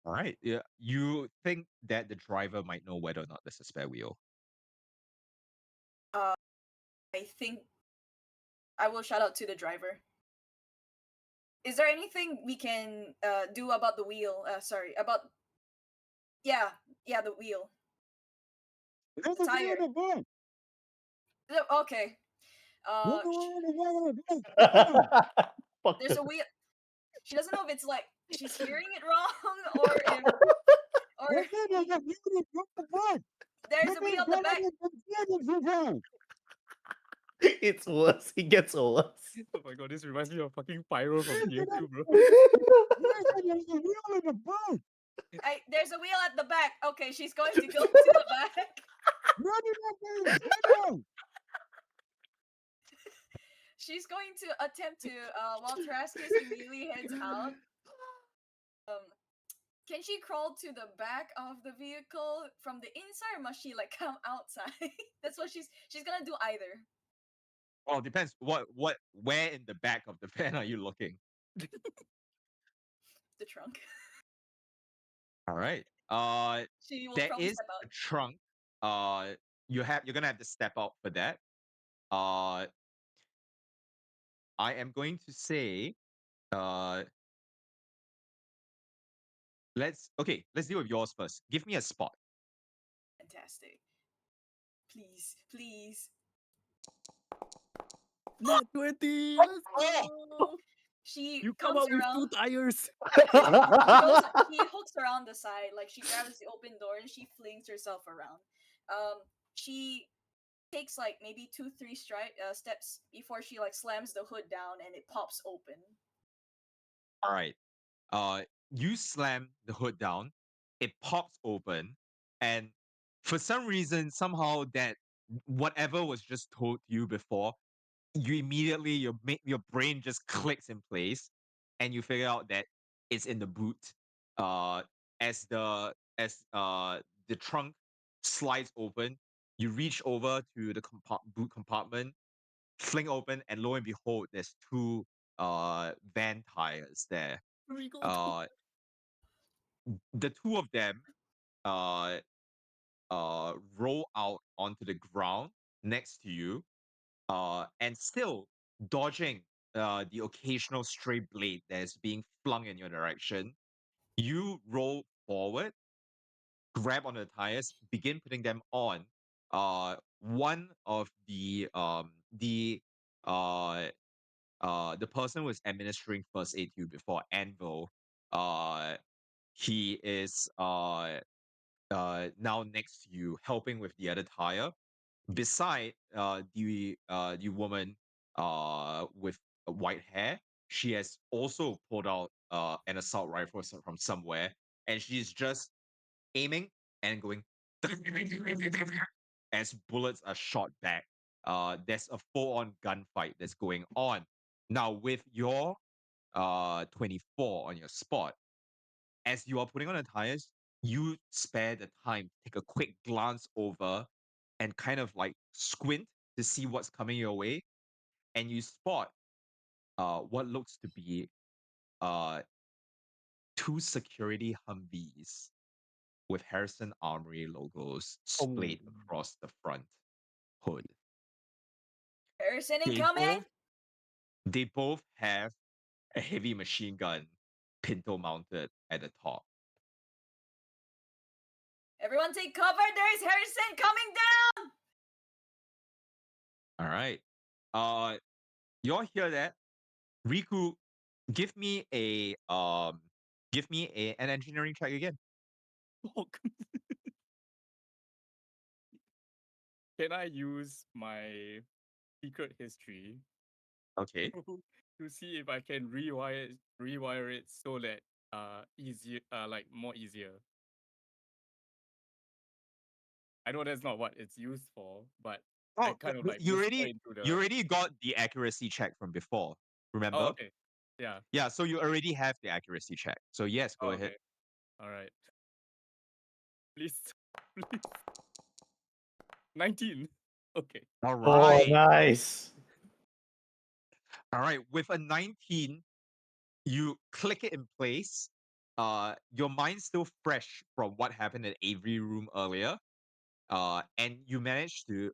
All right. Yeah. You think that the driver might know whether or not there's a spare wheel? I think I will shout out to the driver. Is there anything we can do about the wheel? Sorry, about the wheel, the tire. Okay. Fuck There's her. a wheel. She doesn't know if it's like she's hearing it wrong or if there's a wheel at the back. It's worse. It gets worse. Oh my god, this reminds me of fucking Pyro from TF2, bro. There's a wheel at the back. Okay, she's going to go to the back. She's going to attempt to while Tarascus immediately heads out. Can she crawl to the back of the vehicle from the inside, or must she like come outside? That's what she's gonna do either. Well, it depends. Where in the back of the van are you looking? The trunk. All right. She will There probably is step a out. trunk. You're gonna have to step out for that. I am going to say, let's deal with yours first. Give me a spot. Fantastic. Please, please. Not 20! Let's go! She You come comes up with around. 2 tires! She hooks around the side, like she grabs the open door and she flings herself around. She takes like maybe 2-3 steps before she like slams the hood down and it pops open. All right. You slam the hood down, it pops open, and for some reason, somehow that whatever was just told to you before, you immediately your brain just clicks in place, and you figure out that it's in the boot. Uh, as the trunk slides open, you reach over to the boot compartment, fling open, and lo and behold, there's 2 van tires there. Rico, Uh, the 2 of them uh roll out onto the ground next to you, and still dodging the occasional stray blade that is being flung in your direction. You roll forward, grab onto the tires, begin putting them on. One of uh the person who was administering first aid to you before, Anvil, uh he is now next to you, helping with the other tire. Beside the woman with white hair, she has also pulled out an assault rifle from somewhere, and she's just aiming and going as bullets are shot back. There's a full-on gunfight that's going on. Now, with your 24 on your spot, as you are putting on the tires, you spare the time, take a quick glance over, and kind of like squint to see what's coming your way, and you spot what looks to be uh 2 security Humvees with Harrison Armory logos splayed across the front hood. Harrison They incoming! both have a heavy machine gun pinto mounted at the top. Everyone take cover! There is Harrison coming down! All right. You all hear that? Riku, give me an engineering check again. Fuck. Can I use my secret history Okay. to see if I can rewire it so that easier like more easier? I know that's not what it's used for, but I kind of like you whisper already into the you already got the accuracy check from before. Remember? Oh, okay. Yeah. Yeah, so you already have the accuracy check. So yes, go Oh, ahead. okay. All right. Please, please. 19. Okay. All Oh, right. nice. All right. With a 19, you click it in place. Your mind's still fresh from what happened in Avery room earlier. And you manage to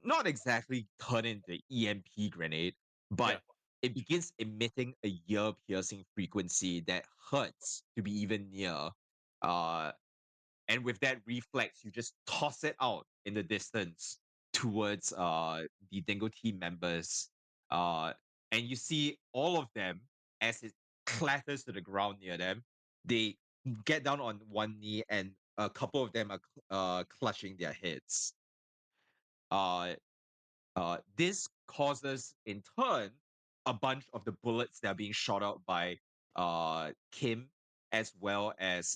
not exactly turn into EMP grenade, but Yeah. it begins emitting a ear-piercing frequency that hurts to be even near. Uh, and with that reflex, you just toss it out in the distance towards the Dingo team members. And you see all of them as it clatters to the ground near them. They get down on one knee, and a couple of them are clutching their heads. This causes, in turn, a bunch of the bullets that are being shot out by Kim, as well as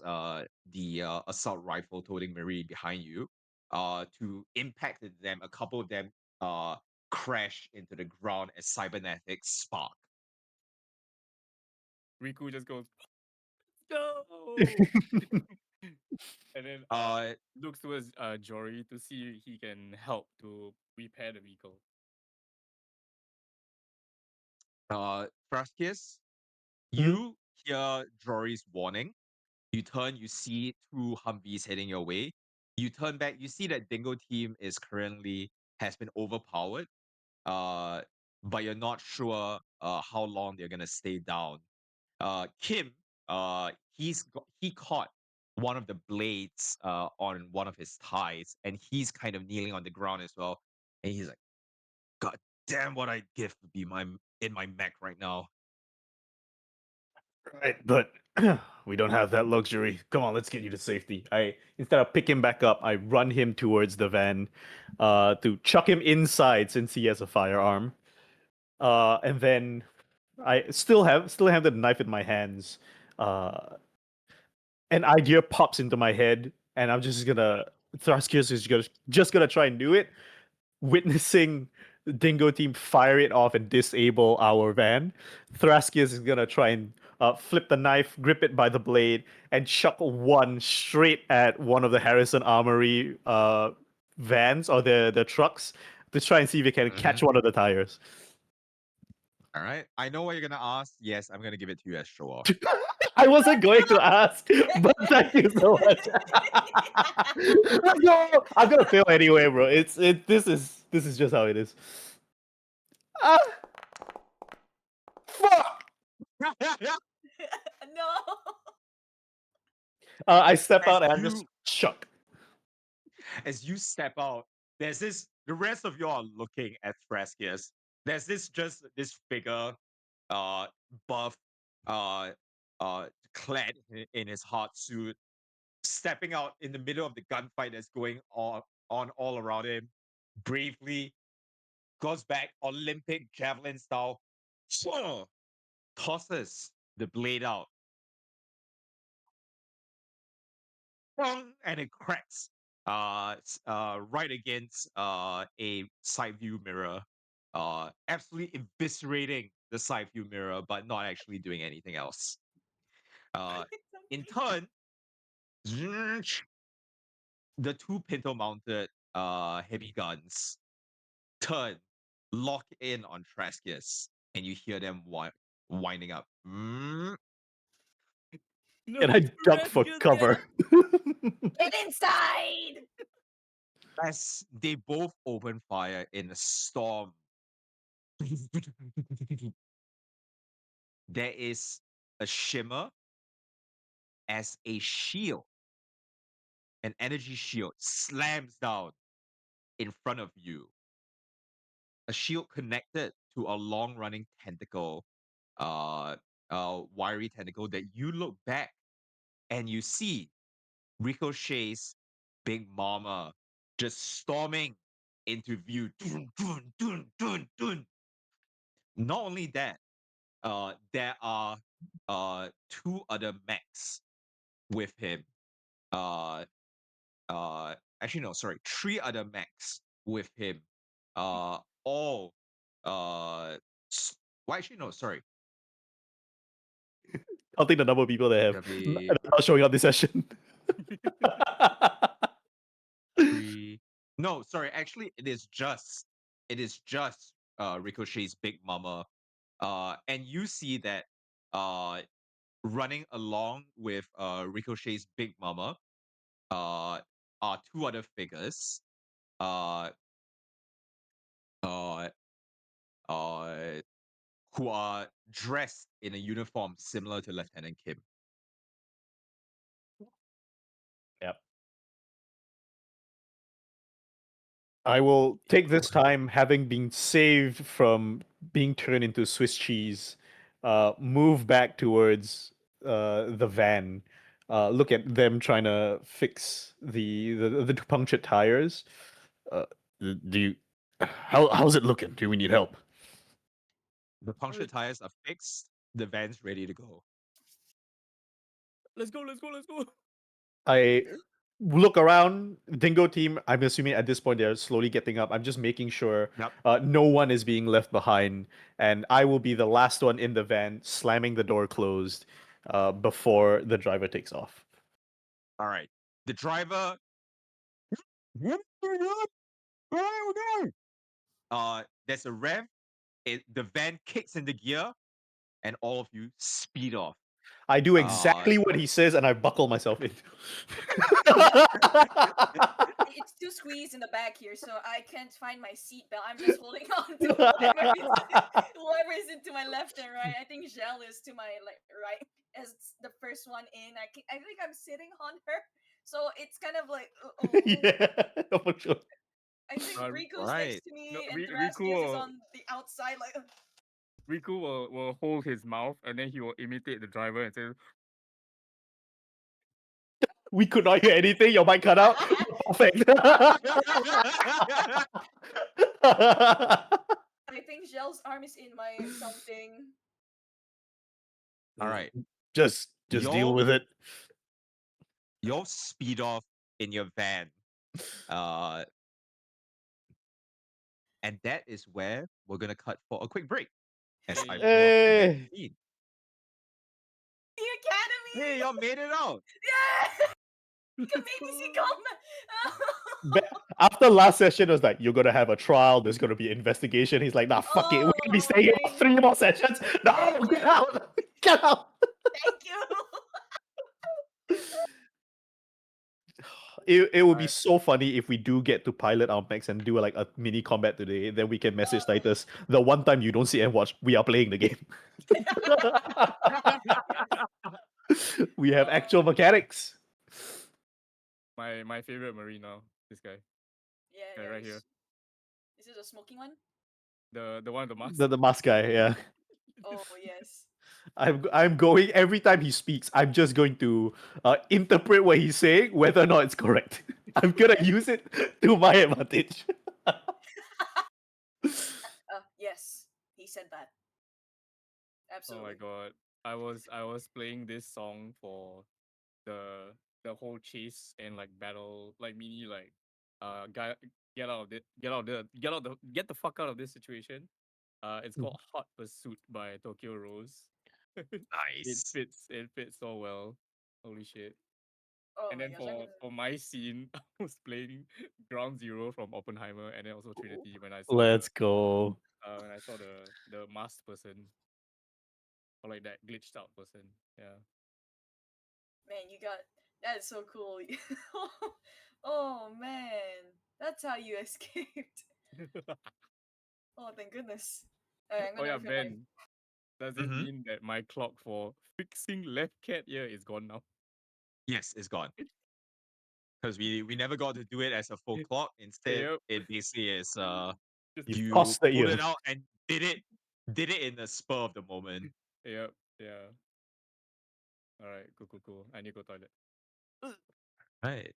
the assault rifle toting Marie behind you, to impact them. A couple of them crash into the ground as cybernetics spark. Riku just goes, "Go!" and then looks towards Jory to see if he can help to repair the vehicle. Thraskius, Mhm. you hear Jory's warning. You turn, you see two Humvees heading your way. You turn back, you see that Dingo team has been overpowered. But you're not sure how long they're gonna stay down. Kim, he caught one of the blades on one of his thighs, and he's kind of kneeling on the ground as well. And he's like, "God damn, what I'd give to be in my mech right now." Right, but we don't have that luxury. Come on, let's get you to safety. Instead of pick him back up, I run him towards the van, to chuck him inside since he has a firearm. And then I still have the knife in my hands. An idea pops into my head, and I'm just gonna Thraskius is just gonna try and do it. Witnessing the Dingo team fire it off and disable our van, Thraskius is gonna try and flip the knife, grip it by the blade, and chuck one straight at one of the Harrison Armory vans or the trucks to try and see if he can catch one of the tires. All right, I know what you're gonna ask. Yes, I'm gonna give it to you as show off. I wasn't going to ask, but thank you so much. No, I'm gonna fail anyway, bro. This is just how it is. Ah, fuck! No. I step As out and I just you- chuck. As you step out, the rest of you are looking at Thraskius. There's this figure, buff, uh, clad in his hard suit, stepping out in the middle of the gunfight that's going on all around him, bravely goes back Olympic javelin style, tosses the blade out, and it cracks right against a side view mirror, absolutely eviscerating the side view mirror, but not actually doing anything else. In turn, the two pinto mounted heavy guns turn, lock in on Traskius, and you hear them winding up. And I duck for cover. Get inside. As they both open fire in a storm. There is a shimmer as a shield, an energy shield, slams down in front of you. A shield connected to a long running tentacle, wiry tentacle that you look back and you see Ricochet's Big Mama just storming into view. Dun, dun, dun, dun, dun. Not only that, there are two other mechs with him. Uh, Actually, no, sorry, three other mechs with him. All well, actually, no, sorry. I'll take the number of people that have Probably not showing up this session. three. No, sorry. Actually, it is just Ricochet's Big Mama. And you see that running along with Ricochet's Big Mama are two other figures. Uh, uh, uh, who are dressed in a uniform similar to Lieutenant Kim. I will take this time, having been saved from being turned into Swiss cheese, move back towards the van. Look at them trying to fix the punctured tires. Do you? How's it looking? Do we need help? The punctured tires are fixed. The van's ready to go. Let's go, let's go, let's go. I look around, Dingo team. I'm assuming at this point they're slowly getting up. I'm just making sure Yep. no one is being left behind, and I will be the last one in the van, slamming the door closed before the driver takes off. All right. The driver. There's a rev. The van kicks into gear, and all of you speed off. I do exactly what he says, and I buckle myself in. It's too squeezed in the back here, so I can't find my seatbelt. I'm just holding on to whoever is into my left and right. I think Gel is to my right as the first one in. I think I'm sitting on her, so it's kind of like Yeah, for sure. I think Riku's right. next to me No, and Riku Thraskius is will- on the outside. Like Riku will hold his mouth and then he will imitate the driver and say, We could not hear anything. Your mic cut out. Perfect. I think Gel's arm is in my something. All right. Just deal Y'all- with it. You'll speed off in your van. And that is where we're gonna cut for a quick break. As I pull up the Hey. next scene. The academy. Hey, y'all made it out. Yeah. Maybe come. After last session, it was like, you're gonna have a trial, there's gonna be investigation. He's like, nah, fuck it, we're gonna be Oh, staying here for thank 3 more sessions. No, Thank get you. out! Get out! Thank you. It would be Alright. so funny if we do get to pilot our mechs and do like a mini combat today. Then we can message Titus. The one time you don't see and watch, we are playing the game. We have actual mechanics. my favorite marine now, this guy. Yeah, Yeah, right here. Is it a smoking one? The one with the mask. The mask guy, yeah. Oh yes. I'm going every time he speaks. I'm just going to interpret what he's saying, whether or not it's correct. I'm gonna use it to my advantage. Yes, he said that. Oh Absolutely. my god. I was playing this song for the whole chase and like battle like mini like get out of it get the fuck out of this situation. It's called Hot Pursuit by Tokyo Rose. It Nice. fits so well. Holy shit. Oh And my then gosh, for my scene, I was playing Ground Zero from Oppenheimer and then also Trinity when I saw Let's go. the masked person. Or like that glitched out person. Yeah. man, you got that is so cool. Oh man, that's how you escaped. Oh thank goodness. Alright, I'm Oh gonna yeah, refill my- Ben. Does it Mhm. mean that my clock for fixing left cat ear is gone now? Yes, it's gone. Because we never got to do it as a full clock. Instead, Yep. it basically is Just You you tossed the pulled ear. it out and did it in the spur of the moment. Yep. Yeah. Alright, cool. I need to go toilet. Right.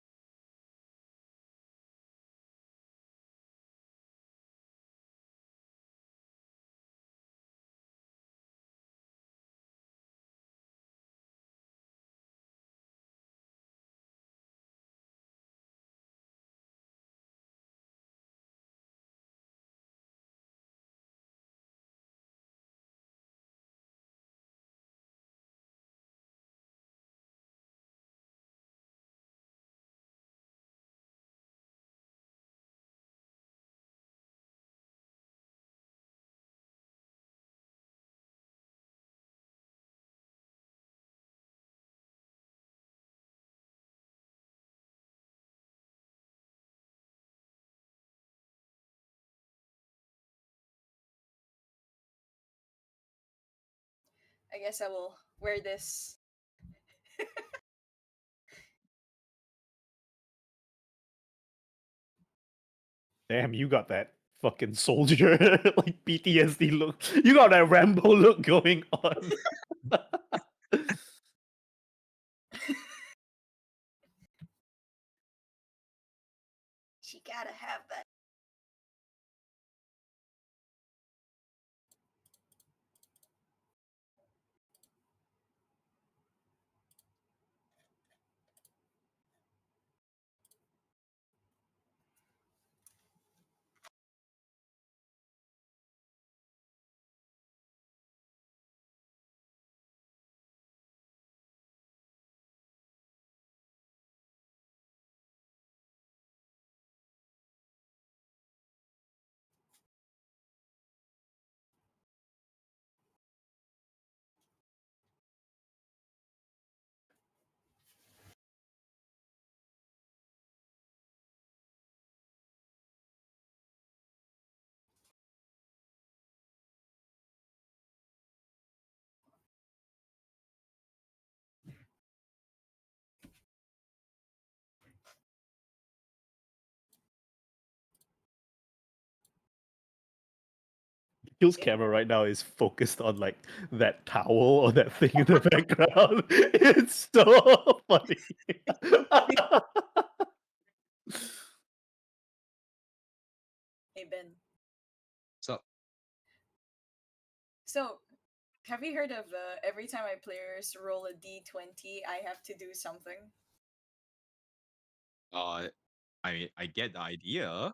I guess I will wear this. Damn, you got that fucking soldier like PTSD look. You got that Rambo look going on. She gotta have that. Hill's camera right now is focused on like that towel or that thing in the background. It's so funny. Hey Ben. So So, have you heard of the every time my players roll a d20, I have to do something? I get the idea,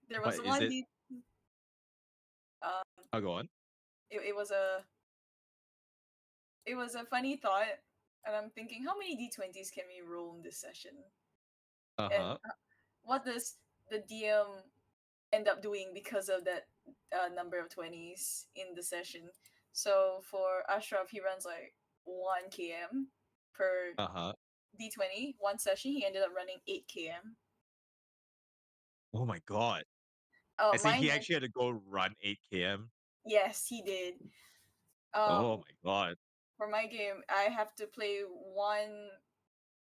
There but was is one it? d. Um, I'll go on. it was a funny thought, and I'm thinking, how many d20s can we roll in this session? And Uh-huh. what does the DM end up doing because of that number of 20s in the session? So for Ashraf, he runs like 1 km per Uh-huh. d20. One session, he ended up running 8 km. Oh my god. Oh, I say mine he went. actually had to go run 8 km. Yes, he did. Oh my god. For my game, I have to play 1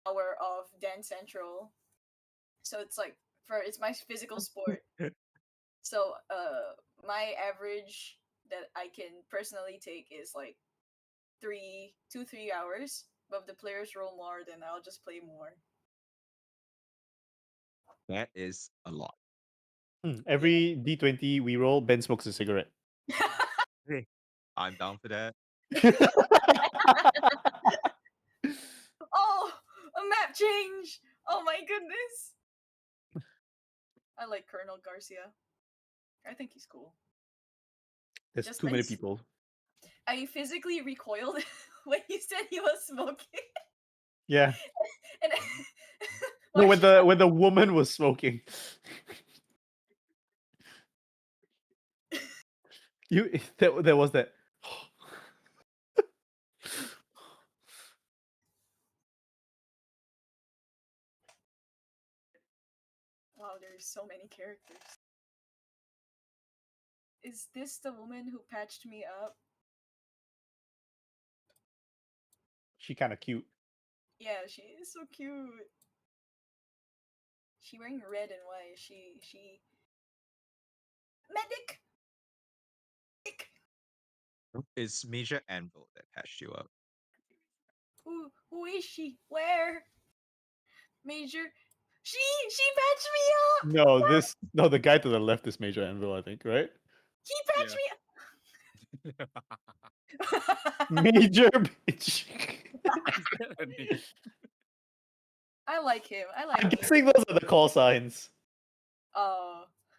hour of Dance Central. So it's like it's my physical sport. So my average that I can personally take is like 3 hours. But if the players roll more, then I'll just play more. That is a lot. Every D20 we roll, Ben smokes a cigarette. Hey, I'm down for that. Oh, a map change! Oh my goodness! I like Colonel Garcia. I think he's cool. There's Just too many nice. people. I physically recoiled when you said he was smoking. Yeah. And No, Why when the woman was smoking. There was that. Wow, there's so many characters. Is this the woman who patched me up? She kind of cute. Yeah, she is so cute. She wearing red and white. She medic. It's Major Anvil that patched you up. Who is she? Where? Major. She patched me up. No, the guy to the left is Major Anvil, I think, right? He patched me up. Major bitch. Is that a name? I like him. I like I'm Major. guessing those are the call signs.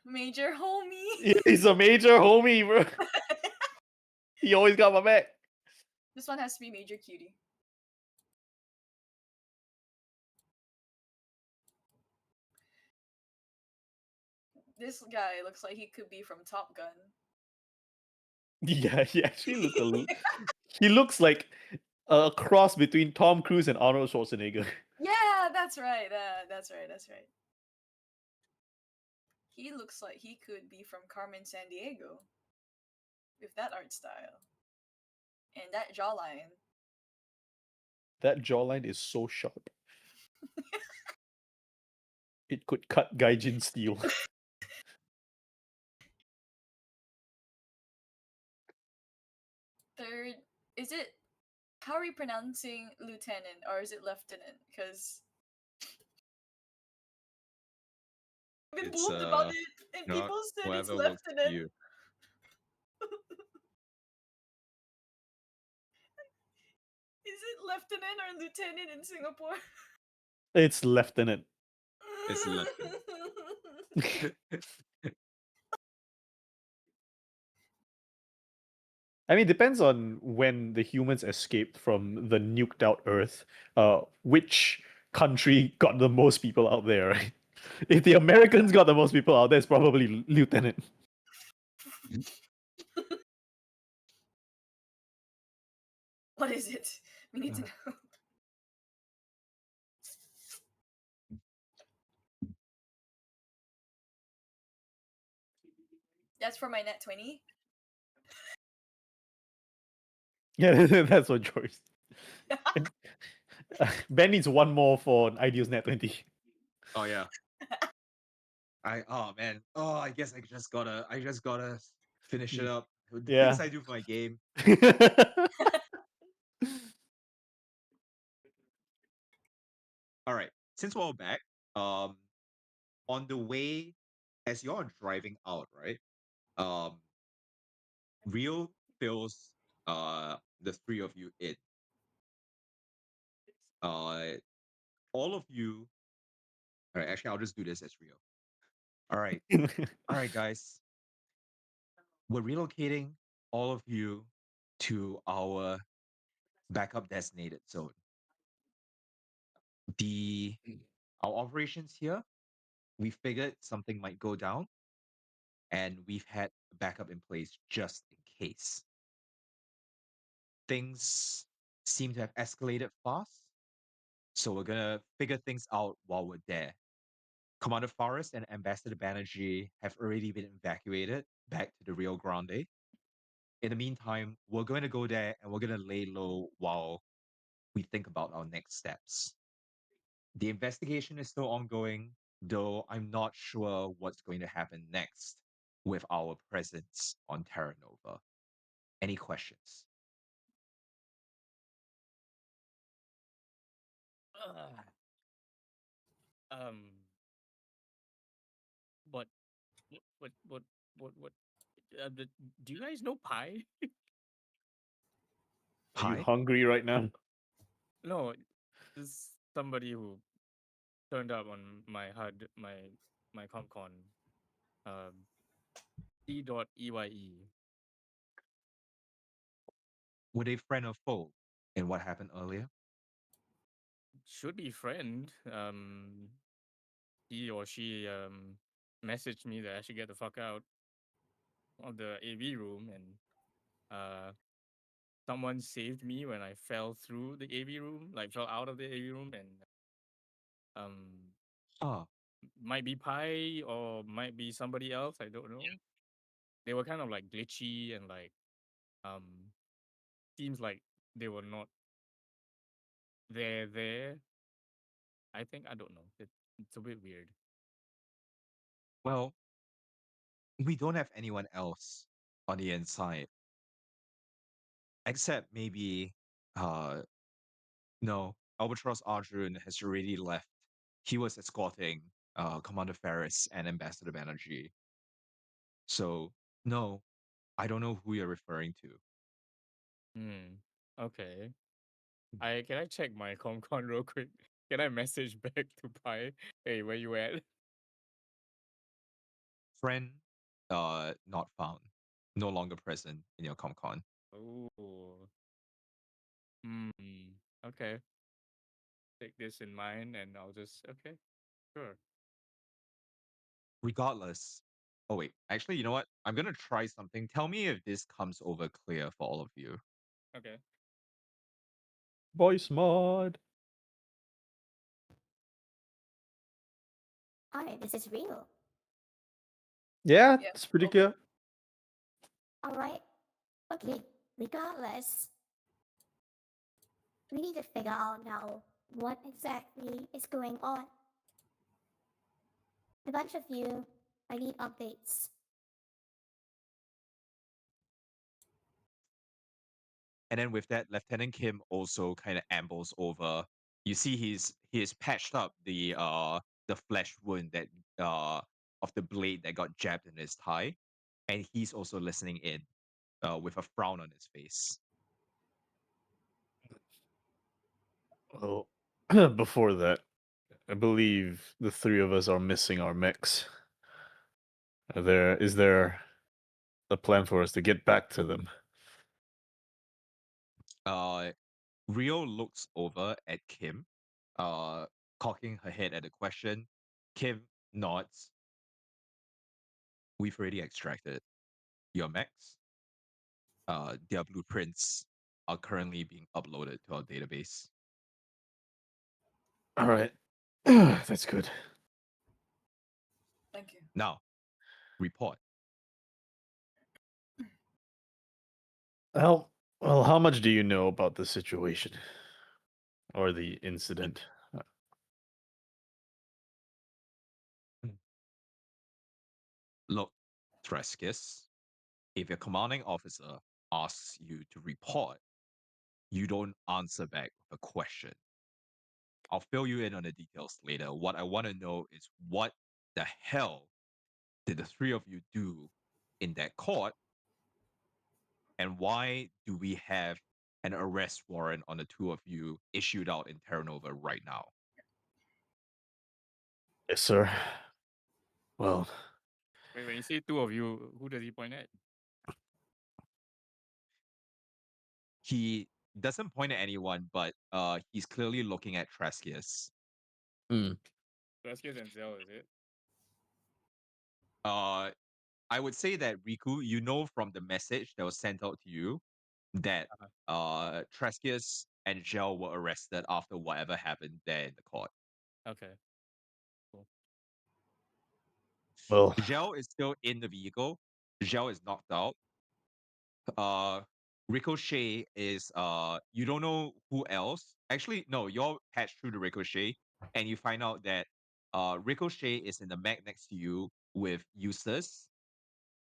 Major homie. Yeah, he's a major homie, bro. He always got my back. This one has to be Major Cutie. This guy looks like he could be from Top Gun. Yeah, he actually he looks like a cross between Tom Cruise and Arnold Schwarzenegger. Yeah, that's right. That's right. That's right. He looks like he could be from Carmen San Diego. with that art style and that jawline. That jawline is so sharp. It could cut Gaijin steel. Third, is it, how are we pronouncing lieutenant or is it lieutenant? Because we It's, boomed about it and you know, people said it's whatever works for lieutenant. you. Is it lieutenant or lieutenant in Singapore? It's lieutenant. It's lieutenant. I mean, depends on when the humans escaped from the nuked out Earth. Which country got the most people out there, right? If the Americans got the most people out there, it's probably lieutenant. What is it? We need to know. That's for my net 20. Yeah, that's what Joyce. And, Ben needs one more for Ideals Net 20. Oh yeah. Oh man. Oh, I guess I just gotta finish it up. The Yeah. things I do for my game. All right. Since we're all back, on the way, as you're driving out, right? Rio fills the three of you in. All of you. All right. Actually, I'll just do this as Rio. All right. All right, guys. We're relocating all of you to our backup designated zone. Our operations here, we figured something might go down, and we've had backup in place just in case. Things seem to have escalated fast, so we're gonna figure things out while we're there. Commander Forrest and Ambassador Banerjee have already been evacuated back to the Rio Grande. In the meantime, we're going to go there and we're going to lay low while we think about our next steps. The investigation is still ongoing, though I'm not sure what's going to happen next with our presence on Terra Nova. Any questions? Um. But what what? Do you guys know Pi? Are you Hi? hungry right now? No, this is somebody who turned up on my HUD, my ComCon. E.EYE. Were they friend or foe in what happened earlier? Should be friend. He or she messaged me that I should get the fuck out of the AV room, and someone saved me when I fell through the AV room, like fell out of the AV room, and Ah, might be Pi or might be somebody else. I don't know. They were kind of like glitchy and like seems like they were not there. I think I don't know. It's a bit weird. well, we don't have anyone else on the inside. Except maybe, no, Albatross Arjun has already left. He was escorting Commander Ferris and Ambassador Banerjee. So, no, I don't know who you're referring to. Okay. Can I check my ComCon real quick? Can I message back to Pi? Hey, where you at? Friend, not found. No longer present in your ComCon. Oh. Hmm. Okay. Take this in mind, and I'll just okay. Sure. Regardless. Oh, wait. Actually, you know what? I'm going to try something. Tell me if this comes over clear for all of you. Okay. Voice mod. Hi, this is real. Yeah, Yeah. it's pretty Oh. clear. All right. Okay, regardless, we need to figure out now what exactly is going on. A bunch of you, I need updates. And then with that, Lieutenant Kim also kind of ambles over. You see he's patched up the flesh wound that of the blade that got jabbed in his thigh, and he's also listening in with a frown on his face. Well, before that, I believe the three of us are missing our mechs. Is there a plan for us to get back to them? Rio looks over at Kim, cocking her head at the question. Kim nods. We've already extracted your mechs. Their blueprints are currently being uploaded to our database. All right, that's good. Thank you. Now, report. Well, how much do you know about the situation or the incident? Look, Thraskis, if your commanding officer asks you to report, you don't answer back with a question. I'll fill you in on the details later. What I want to know is what the hell did the three of you do in that court? And why do we have an arrest warrant on the two of you issued out in Terra Nova right now? Yes, sir. Well, Wait, when you say two of you, who does he point at? He doesn't point at anyone, but he's clearly looking at Traskius. Velasquez and Zell, is it? I would say that Riku, you know from the message that was sent out to you that Traskius and Gel were arrested after whatever happened there in the court. Okay. Cool. well, Gel is still in the vehicle. Gel is knocked out. Ricochet is you don't know who else. Actually, no, you're patched through the Ricochet and you find out that Ricochet is in the mech next to you with Eustace,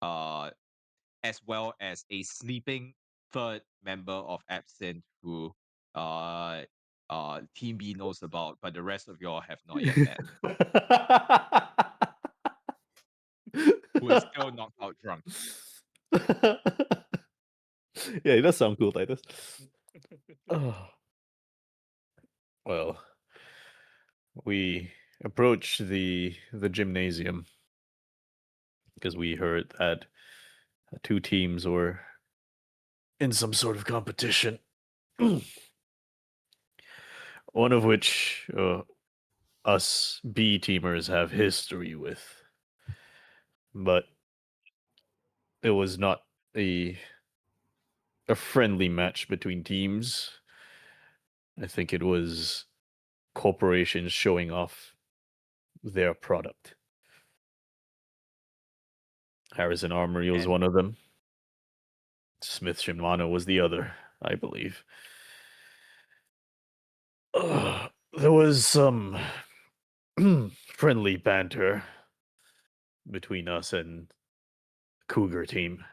as well as a sleeping third member of Absinthe who Team B knows about, but the rest of y'all have not yet met. Who is still knocked out drunk. Yeah, it does sound cool, Titus. Oh. Well, we approached the gymnasium because we heard that two teams were in some sort of competition. One of which us B teamers have history with. But it was not a friendly match between teams. I think it was corporations showing off their product. Harrison Armory was And- one of them. Smith Shimano was the other, I believe. There was some friendly banter between us and Cougar team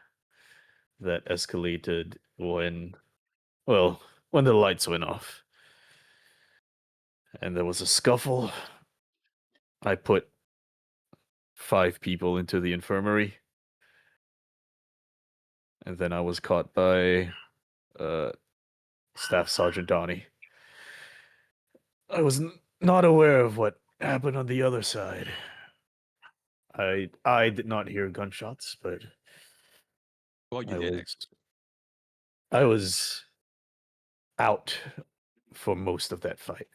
that escalated when the lights went off. And there was a scuffle. I put 5 people into the infirmary. And then I was caught by Staff Sergeant Donnie. I was not aware of what happened on the other side. I did not hear gunshots, but well, you I did. I was out for most of that fight.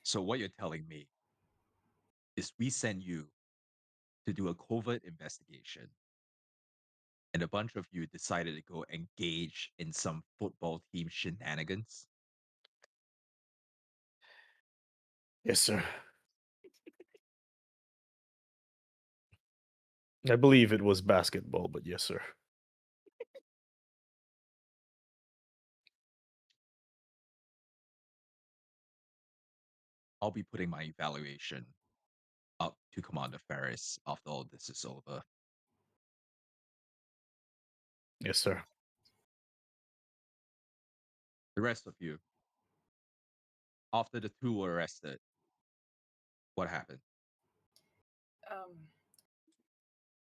So what you're telling me is we send you to do a covert investigation, and a bunch of you decided to go engage in some football team shenanigans. Yes, sir. I believe it was basketball, but yes, sir. I'll be putting my evaluation up to Commander Ferris after all this is over. Yes, sir. The rest of you, after the two were arrested, what happened?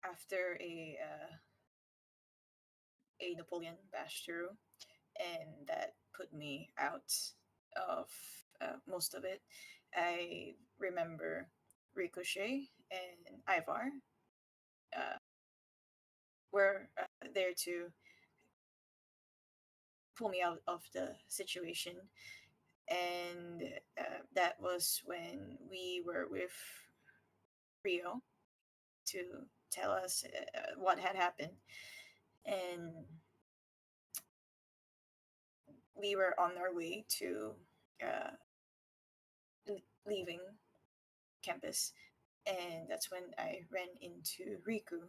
After a Napoleon bash through, and that put me out of most of it. I remember Ricochet and Ivar were there to pull me out of the situation, and that was when we were with Rio to tell us what had happened, and we were on our way to uh, leaving campus, and that's when I ran into Riku,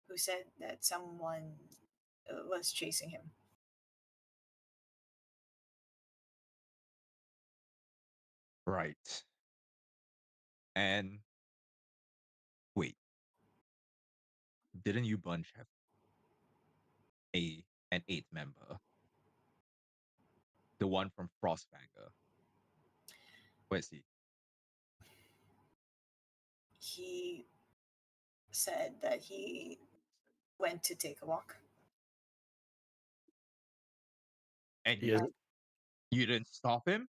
who said that someone was chasing him. Right. And wait, didn't you bunch have an eighth member? The one from Frostbanger. Where's he? He said that he went to take a walk. And Yes. you didn't stop him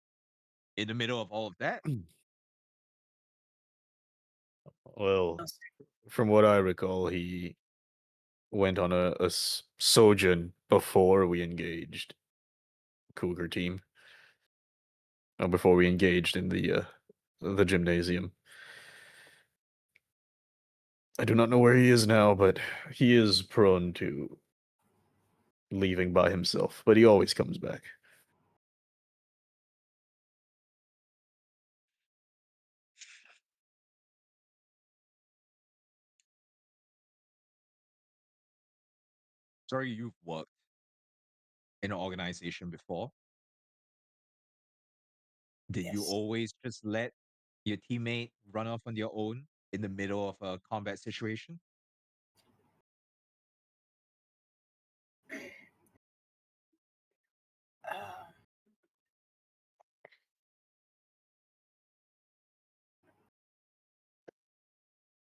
in the middle of all of that? Well, No, sir. from what I recall, he went on a sojourn before we engaged Cougar team. Before we engaged in the gymnasium. I do not know where he is now, but he is prone to leaving by himself. But he always comes back. Sorry, you've worked in an organization before. Did you Yes. always just let your teammate run off on their own in the middle of a combat situation? Uh,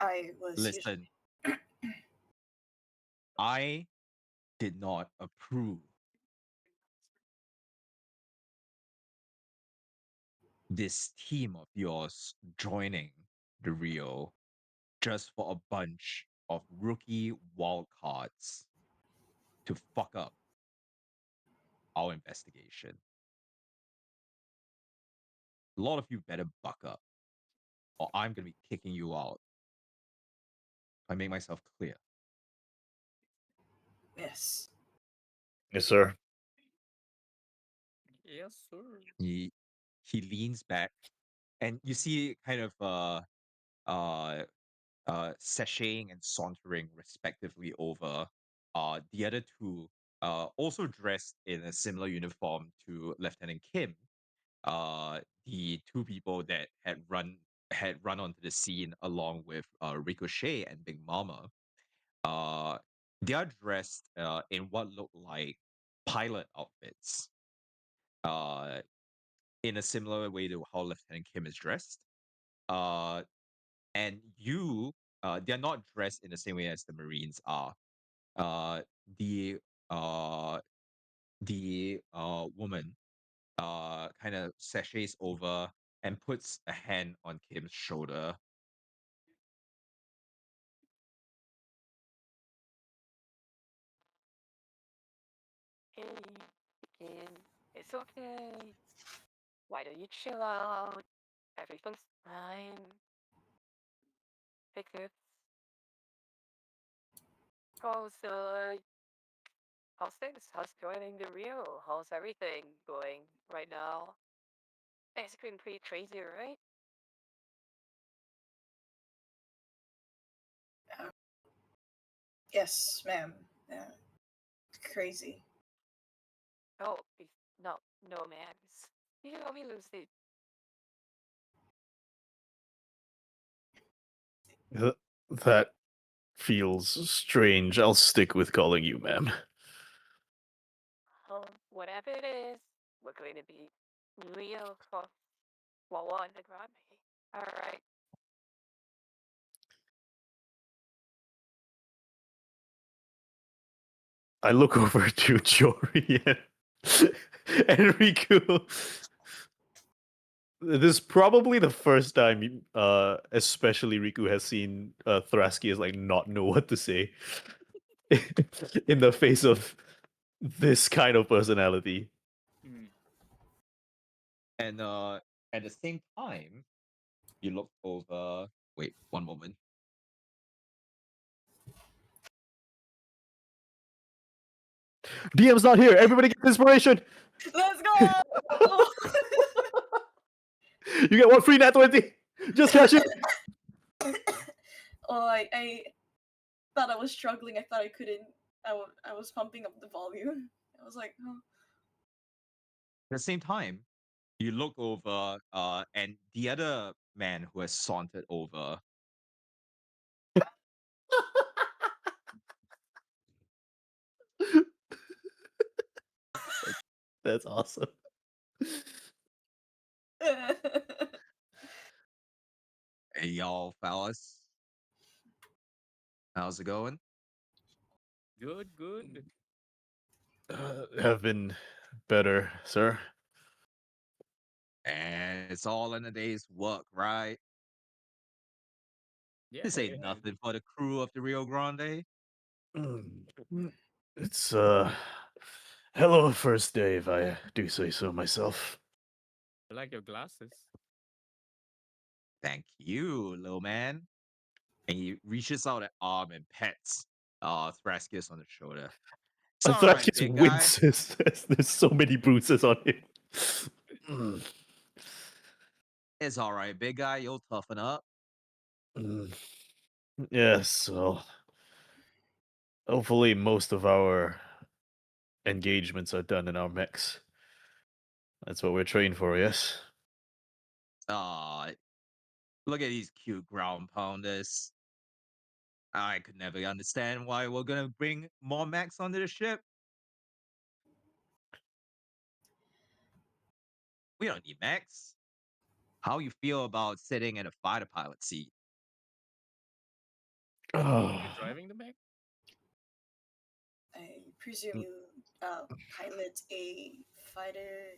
I was Listen, I did not approve this team of yours joining the Rio just for a bunch of rookie wildcards to fuck up our investigation. A lot of you better buck up, or I'm gonna be kicking you out. If I make myself clear. yes. Yes, sir. Yes, sir. He leans back, and you see kind of uh sashaying and sauntering respectively over the other two, also dressed in a similar uniform to Lieutenant Kim, the two people that had run onto the scene along with Ricochet and Big Mama. They are dressed in what look like pilot outfits, uh, in a similar way to how Lieutenant Kim is dressed. And they're not dressed in the same way as the Marines are. Uh, the uh, woman kind of sashays over and puts a hand on Kim's shoulder. Hey, Kim, it's okay. Why don't you chill out? Everything's fine. Because how's how's things? How's joining the Rio? How's everything going right now? It's been pretty crazy, right? Yes, ma'am. Yeah, crazy. Oh, no, no, Max. You can call me Lucy. That feels strange. I'll stick with calling you ma'am. Whatever it is, we're going to be real for Wawa Underground. Alright. I look over to Jory and Enrico. This is probably the first time, especially Riku has seen Thraski as like not know what to say in the face of this kind of personality. Mm. And at the same time, you look over. Wait, one moment. DM's not here. Everybody get inspiration. Let's go! You get one free nat 20. Just cash it. Oh, I thought I was struggling. I thought I couldn't. I was pumping up the volume. I was like, oh. At the same time, you look over, and the other man who has sauntered over. That's awesome. Hey, y'all, fellas. How's it going? Good, good. Have been better, sir. And it's all in a day's work, right? Yeah. This ain't nothing for the crew of the Rio Grande. It's hell of a first day, if I do say so myself. I like your glasses. Thank you, little man. And he reaches out an arm and pets Thraskius on the shoulder. It's I all thought right, his big guy. winces. There's so many bruises on him. Mm, It's all right, big guy. You'll toughen up. mm. Yes, well, hopefully most of our engagements are done in our mechs. That's what we're trained for, yes? Aw, look at these cute ground pounders. I could never understand why we're gonna bring more mechs onto the ship. We don't need mechs. How you feel about sitting in a fighter pilot seat? Oh, You're driving the mech? I presume Mm. you pilot a fighter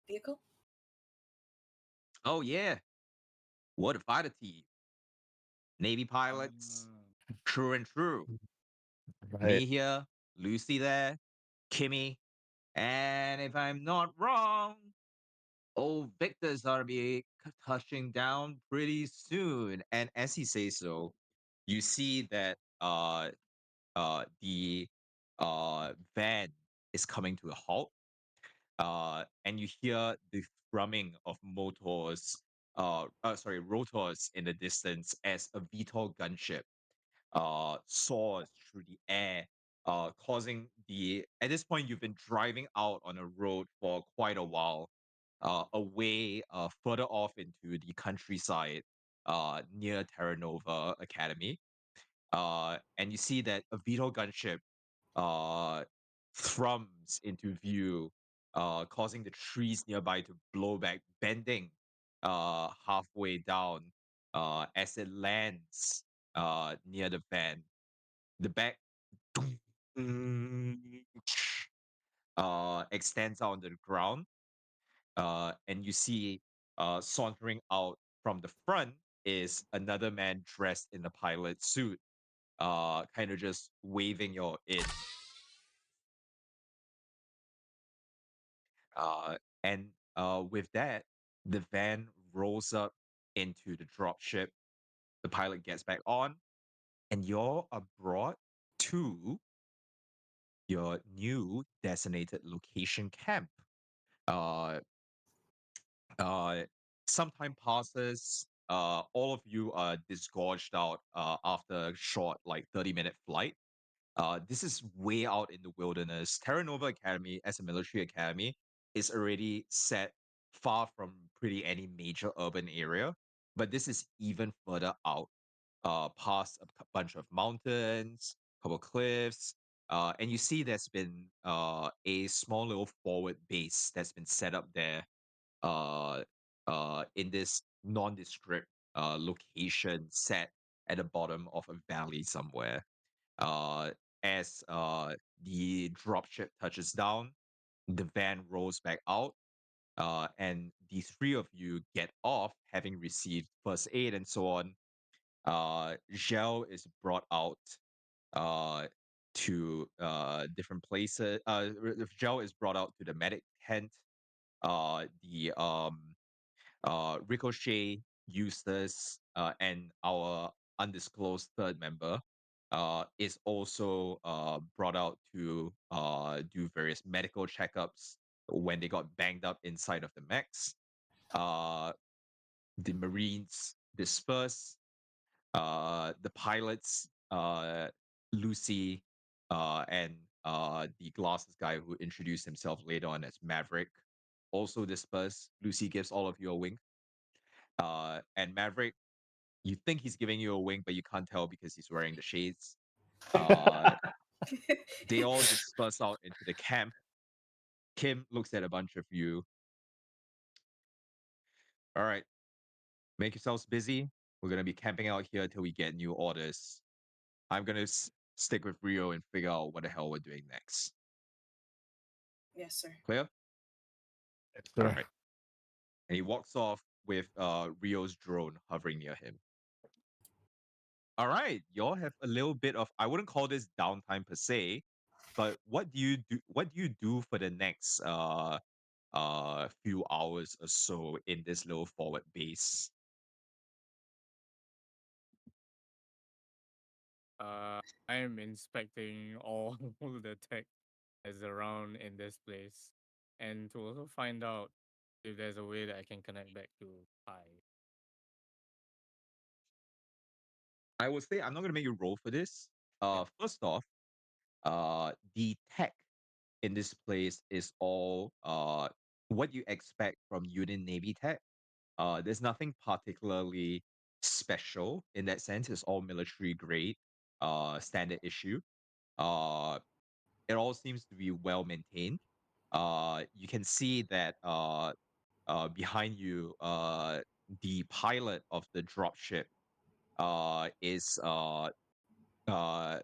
vehicle. Oh yeah, what a fighter team. Navy pilots, Ah. true and true. right. Me here, Lucy there, Kimmy, and if I'm not wrong, old Victor's gonna be touching down pretty soon. And as he says so, you see that the van is coming to a halt, and you hear the thrumming of rotors in the distance as a VTOL gunship soars through the air, causing at this point, you've been driving out on a road for quite a while, away, further off into the countryside, near Terra Nova Academy. And you see that a VTOL gunship uh, thrums into view, causing the trees nearby to blow back, bending halfway down as it lands near the van. The back extends out onto the ground, and you see sauntering out from the front is another man dressed in a pilot suit, kind of just waving you in. And with that, the van rolls up into the dropship. The pilot gets back on, and y'all are brought to your new designated location camp. Uh, some time passes. all of you are disgorged out after a short, like 30-minute flight. This is way out in the wilderness. Terra Nova Academy, as a military academy, is already set far from pretty any major urban area, but this is even further out, past a bunch of mountains, couple cliffs, and you see there's been a small little forward base that's been set up there, uh, in this nondescript location set at the bottom of a valley somewhere. Uh, as the dropship touches down, the van rolls back out, and the three of you get off, having received first aid and so on. Gel is brought out uh, to different places. Gel is brought out to the medic tent. The Ricochet, Eustace, and our undisclosed third member is also brought out to do various medical checkups when they got banged up inside of the mechs. The Marines disperse. The pilots, Lucy, and the glasses guy who introduced himself later on as Maverick, also disperse. Lucy gives all of you a wink. And Maverick, you think he's giving you a wink, but you can't tell because he's wearing the shades. They all disperse out into the camp. Kim looks at a bunch of you. All right, make yourselves busy. We're gonna be camping out here till we get new orders. I'm gonna stick with Rio and figure out what the hell we're doing next. Yes, sir. Clear? All right. And he walks off with Rio's drone hovering near him. All right, y'all have a little bit of, I wouldn't call this downtime per se, but what do you do? What do you do for the next few hours or so in this little forward base? I am inspecting all the tech that's around in this place, and to also find out if there's a way that I can connect back to Pi. I would say I'm not gonna make you roll for this. First off, the tech in this place is all what you expect from Union Navy tech. There's nothing particularly special in that sense. It's all military grade, standard issue. Uh, it all seems to be well maintained. You can see that behind you, the pilot of the dropship is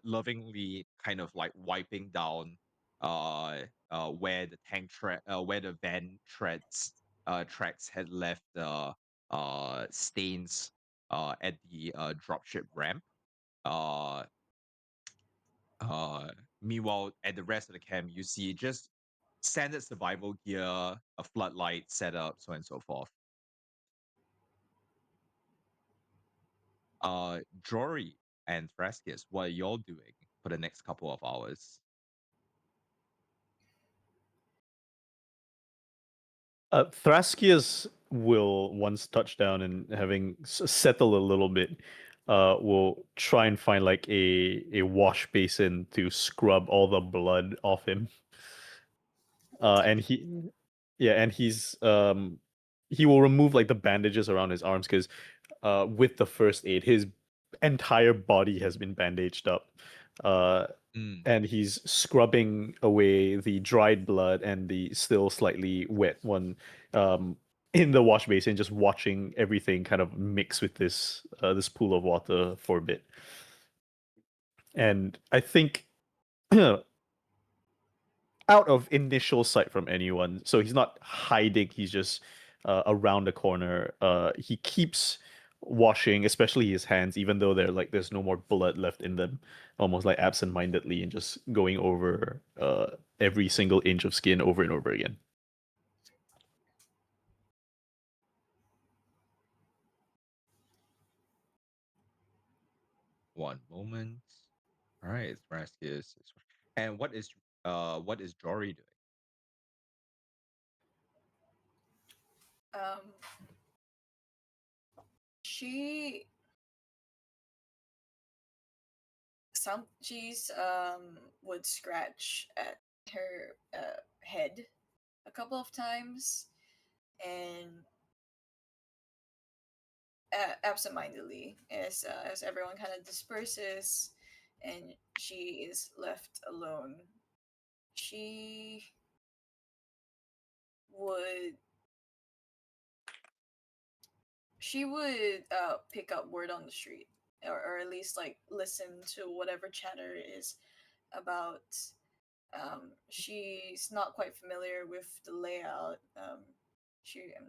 lovingly kind of like wiping down where the where the van tracks had left stains at the dropship ramp. Uh, Meanwhile, at the rest of the camp, you see just standard survival gear, a floodlight setup, so on and so forth. Jory and Thraskius, what are y'all doing for the next couple of hours? Thraskius will, once touchdown and having settled a little bit, will try and find like a wash basin to scrub all the blood off him. And he will remove like the bandages around his arms because with the first aid, his entire body has been bandaged up. And he's scrubbing away the dried blood and the still slightly wet one in the wash basin, just watching everything kind of mix with this this pool of water for a bit. And I think out of initial sight from anyone, so he's not hiding, he's just around the corner. He keeps washing, especially his hands, even though there's no more blood left in them, almost like absent-mindedly, and just going over every single inch of skin over and over again. One moment. All right, Thraskius. And what is Jory doing? Um, She's would scratch at her head a couple of times, and absentmindedly, as everyone kind of disperses and she is left alone, she would pick up word on the street, or at least like listen to whatever chatter is about. She's not quite familiar with the layout. I'm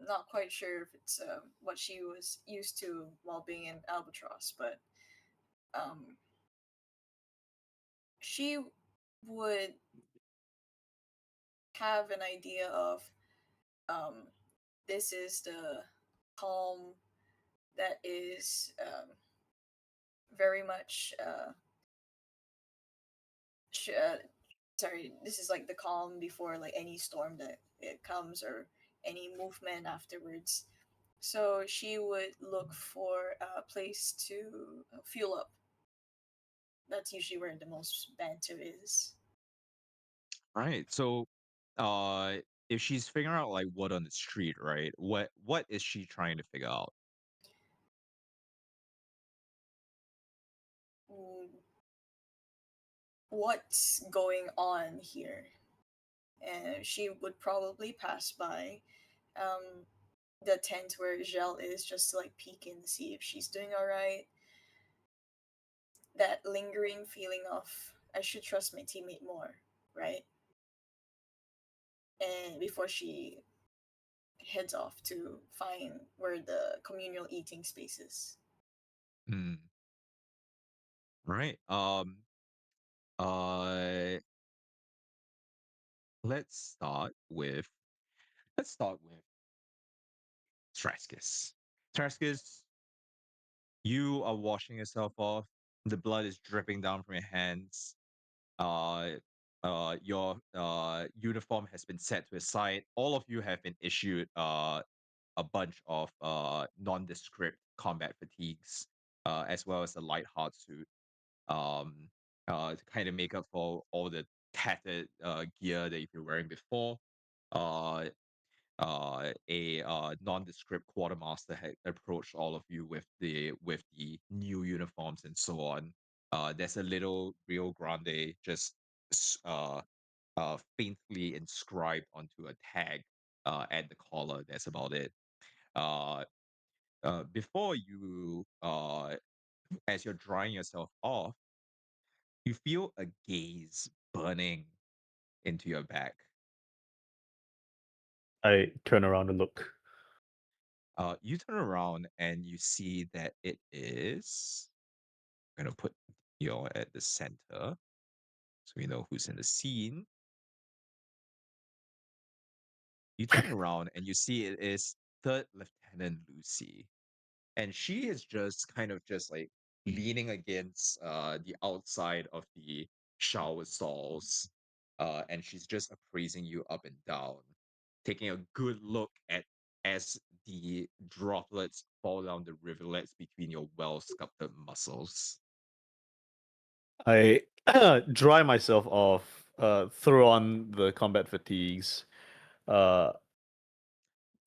not quite sure if it's what she was used to while being in Albatross, but she would have an idea of this is the calm that is very much sorry, this is like the calm before like any storm that it comes, or any movement afterwards. So she would look for a place to fuel up. That's usually where the most banter is. Right. So, if she's figuring out like what on the street, right? What is she trying to figure out? Mm, what's going on here? And she would probably pass by the tent where Gel is, just to like peek in to see if she's doing all right. That lingering feeling of I should trust my teammate more, right? And before she heads off to find where the communal eating space is. Hmm. Right. Uh, let's start with let's start with Traskis. Traskis, you are washing yourself off. The blood is dripping down from your hands. Uh, your uniform has been set to a side. All of you have been issued a bunch of nondescript combat fatigues, as well as a light hard suit, um, to kind of make up for all the tattered gear that you've been wearing before. Uh, a nondescript quartermaster had approached all of you with the new uniforms and so on. There's a little Rio Grande just faintly inscribed onto a tag at the collar. That's about it. Uh, before you, as you're drying yourself off, you feel a gaze burning into your back. I turn around and look. You turn around and you see that it is. I'm gonna put you at the center so we know who's in the scene. You turn around and you see it is Third Lieutenant Lucy, and she is just kind of just like leaning against the outside of the shower stalls, and she's just appraising you up and down, taking a good look at as the droplets fall down the rivulets between your well sculpted muscles. I dry myself off, throw on the combat fatigues, uh,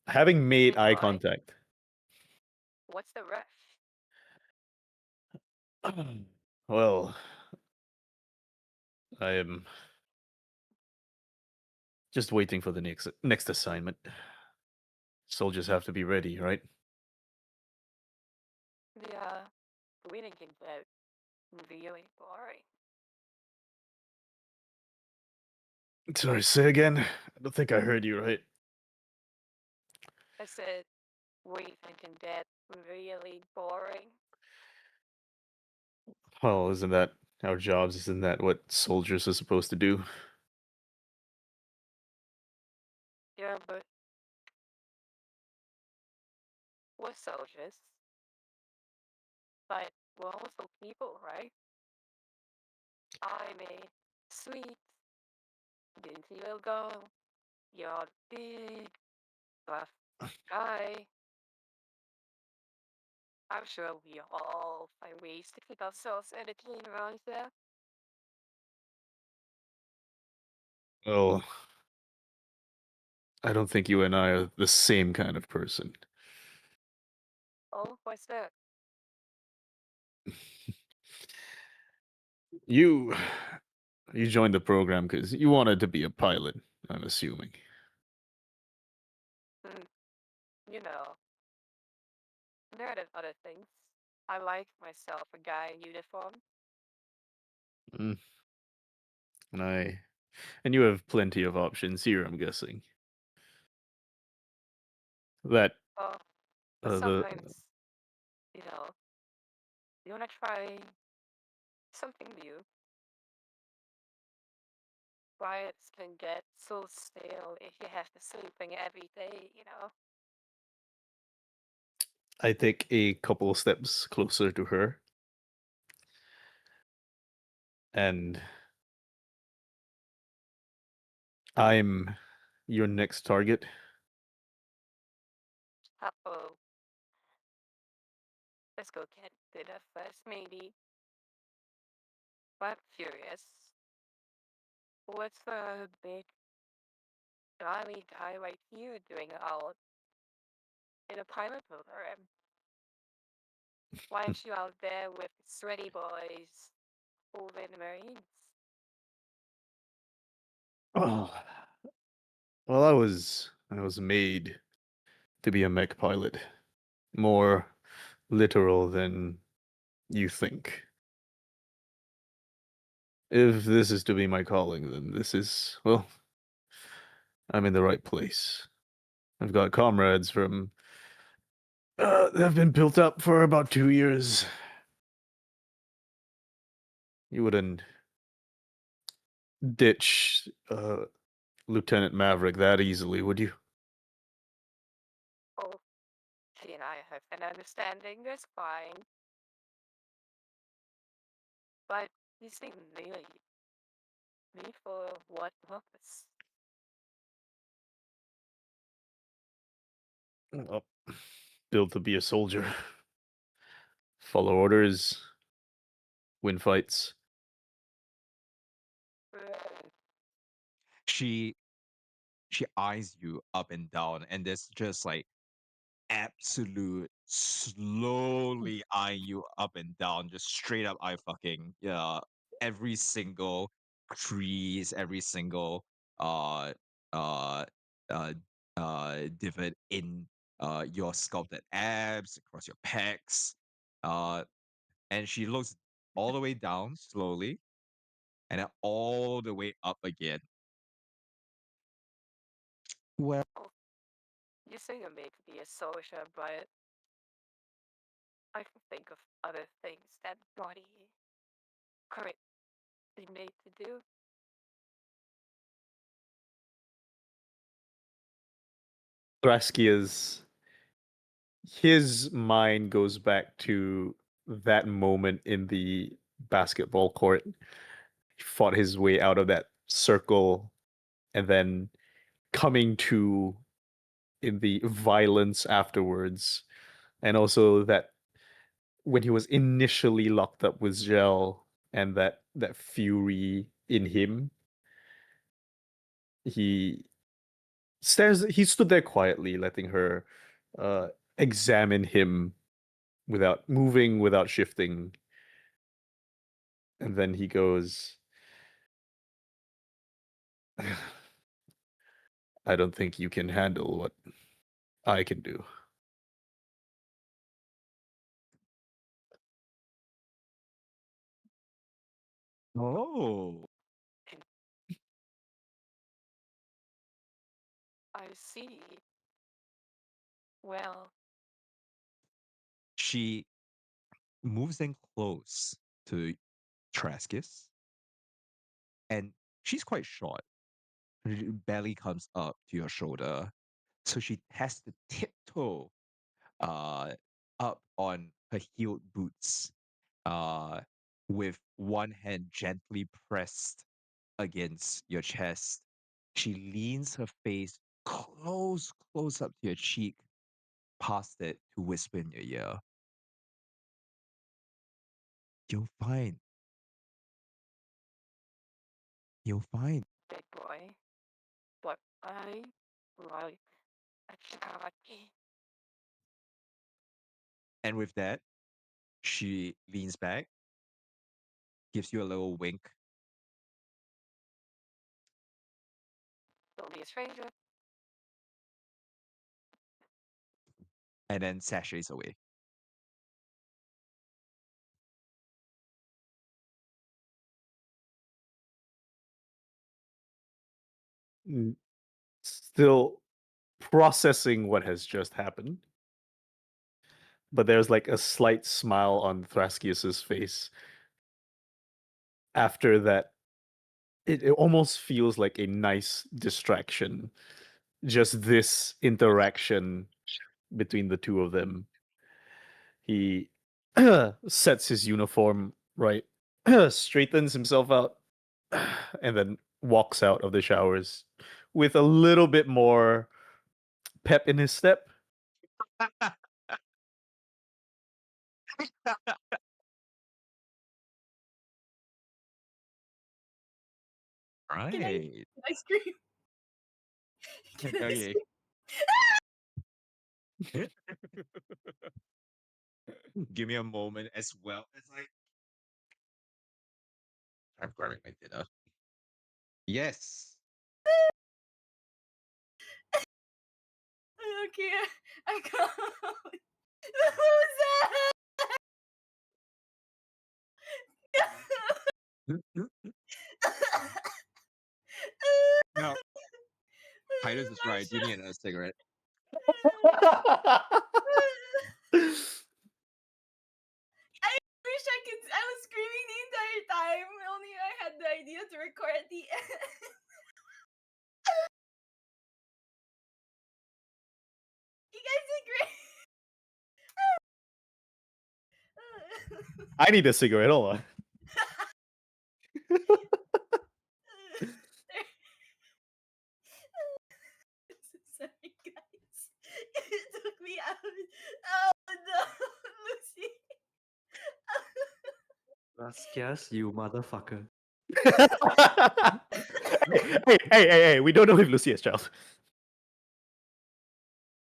having made eye Why? contact. What's the rush? Well, I am just waiting for the next assignment. Soldiers have to be ready, right? Yeah, winning can get really boring. Sorry, say again. I don't think I heard you right. I said winning can get really boring. Well, isn't that our jobs? Isn't that what soldiers are supposed to do? Yeah, but we're soldiers. But we're also people, right? I'm a sweet, dainty little girl. You're big, buff guy. I'm sure we all find ways to keep ourselves entertained around here. Well, I don't think you and I are the same kind of person. Oh, what's that? You you joined the program because you wanted to be a pilot, I'm assuming. Hmm, you know, there are other things. I like myself a guy in uniform. Mm. And you have plenty of options here, I'm guessing. That Oh, but the sometimes, you know, you wanna try something new. Riots can get so stale if you have the same thing every day, you know? I take a couple steps closer to her and I'm your next target. Oh, let's go get dinner first, maybe. But curious, what's the big jolly guy right here doing out in a pilot program? Why aren't you out there with sweaty boys over in the Marines? Oh, well, I was made to be a mech pilot. More literal than you think. If this is to be my calling, then this is, well, I'm in the right place. I've got comrades from that have been built up for about 2 years. You wouldn't ditch Lieutenant Maverick that easily, would you? Oh, he and I have an understanding, that's fine. But you seem really me for what purpose? Oh, built to be a soldier. Follow orders, win fights. She she eyes you up and down, and there's just like absolute slowly eyeing you up and down, just straight up eye fucking every single crease, every single uh uh uh divot in your sculpted abs, across your pecs. Uh and she looks all the way down slowly and then all the way up again. Well, Oh, you say you're made to be a soldier, but I can think of other things that body currently made to do. Thraskia's his mind goes back to that moment in the basketball court. He fought his way out of that circle and then coming to in the violence afterwards. And also that when he was initially locked up with Gel and that fury in him, he he stood there quietly letting her uh examine him without moving, without shifting. And then he goes, I don't think you can handle what I can do. oh, I see. Well, she moves in close to Traskis, and she's quite short. Her belly comes up to your shoulder, so she has to tiptoe uh, up on her heeled boots, uh, with one hand gently pressed against your chest. She leans her face close up to your cheek, past it to whisper in your ear. You're fine. You're fine. Big boy. But I like Akshigaki. And with that, she leans back, gives you a little wink, Don't be a stranger. and then sachets away. Mm, Still processing what has just happened. But there's like a slight smile on Thraskius's face. After that, it almost feels like a nice distraction. Just this interaction between the two of them. He sets his uniform right, straightens himself out, and then walks out of the showers with a little bit more pep in his step. Can Right. I scream? Can I Okay. scream? Give me a moment as well. It's like I'm grabbing my dinner. Yes. Okay, I can't. What was that? No, Titus is right. You need another cigarette. I wish I could. I was screaming the entire time. Only I had the idea to record at the end. You guys did great. I need a cigarette. Hold on. Sorry, guys. It took me out. Oh no, Lucy. Rascas, you motherfucker. Hey, we don't know if Lucy is child.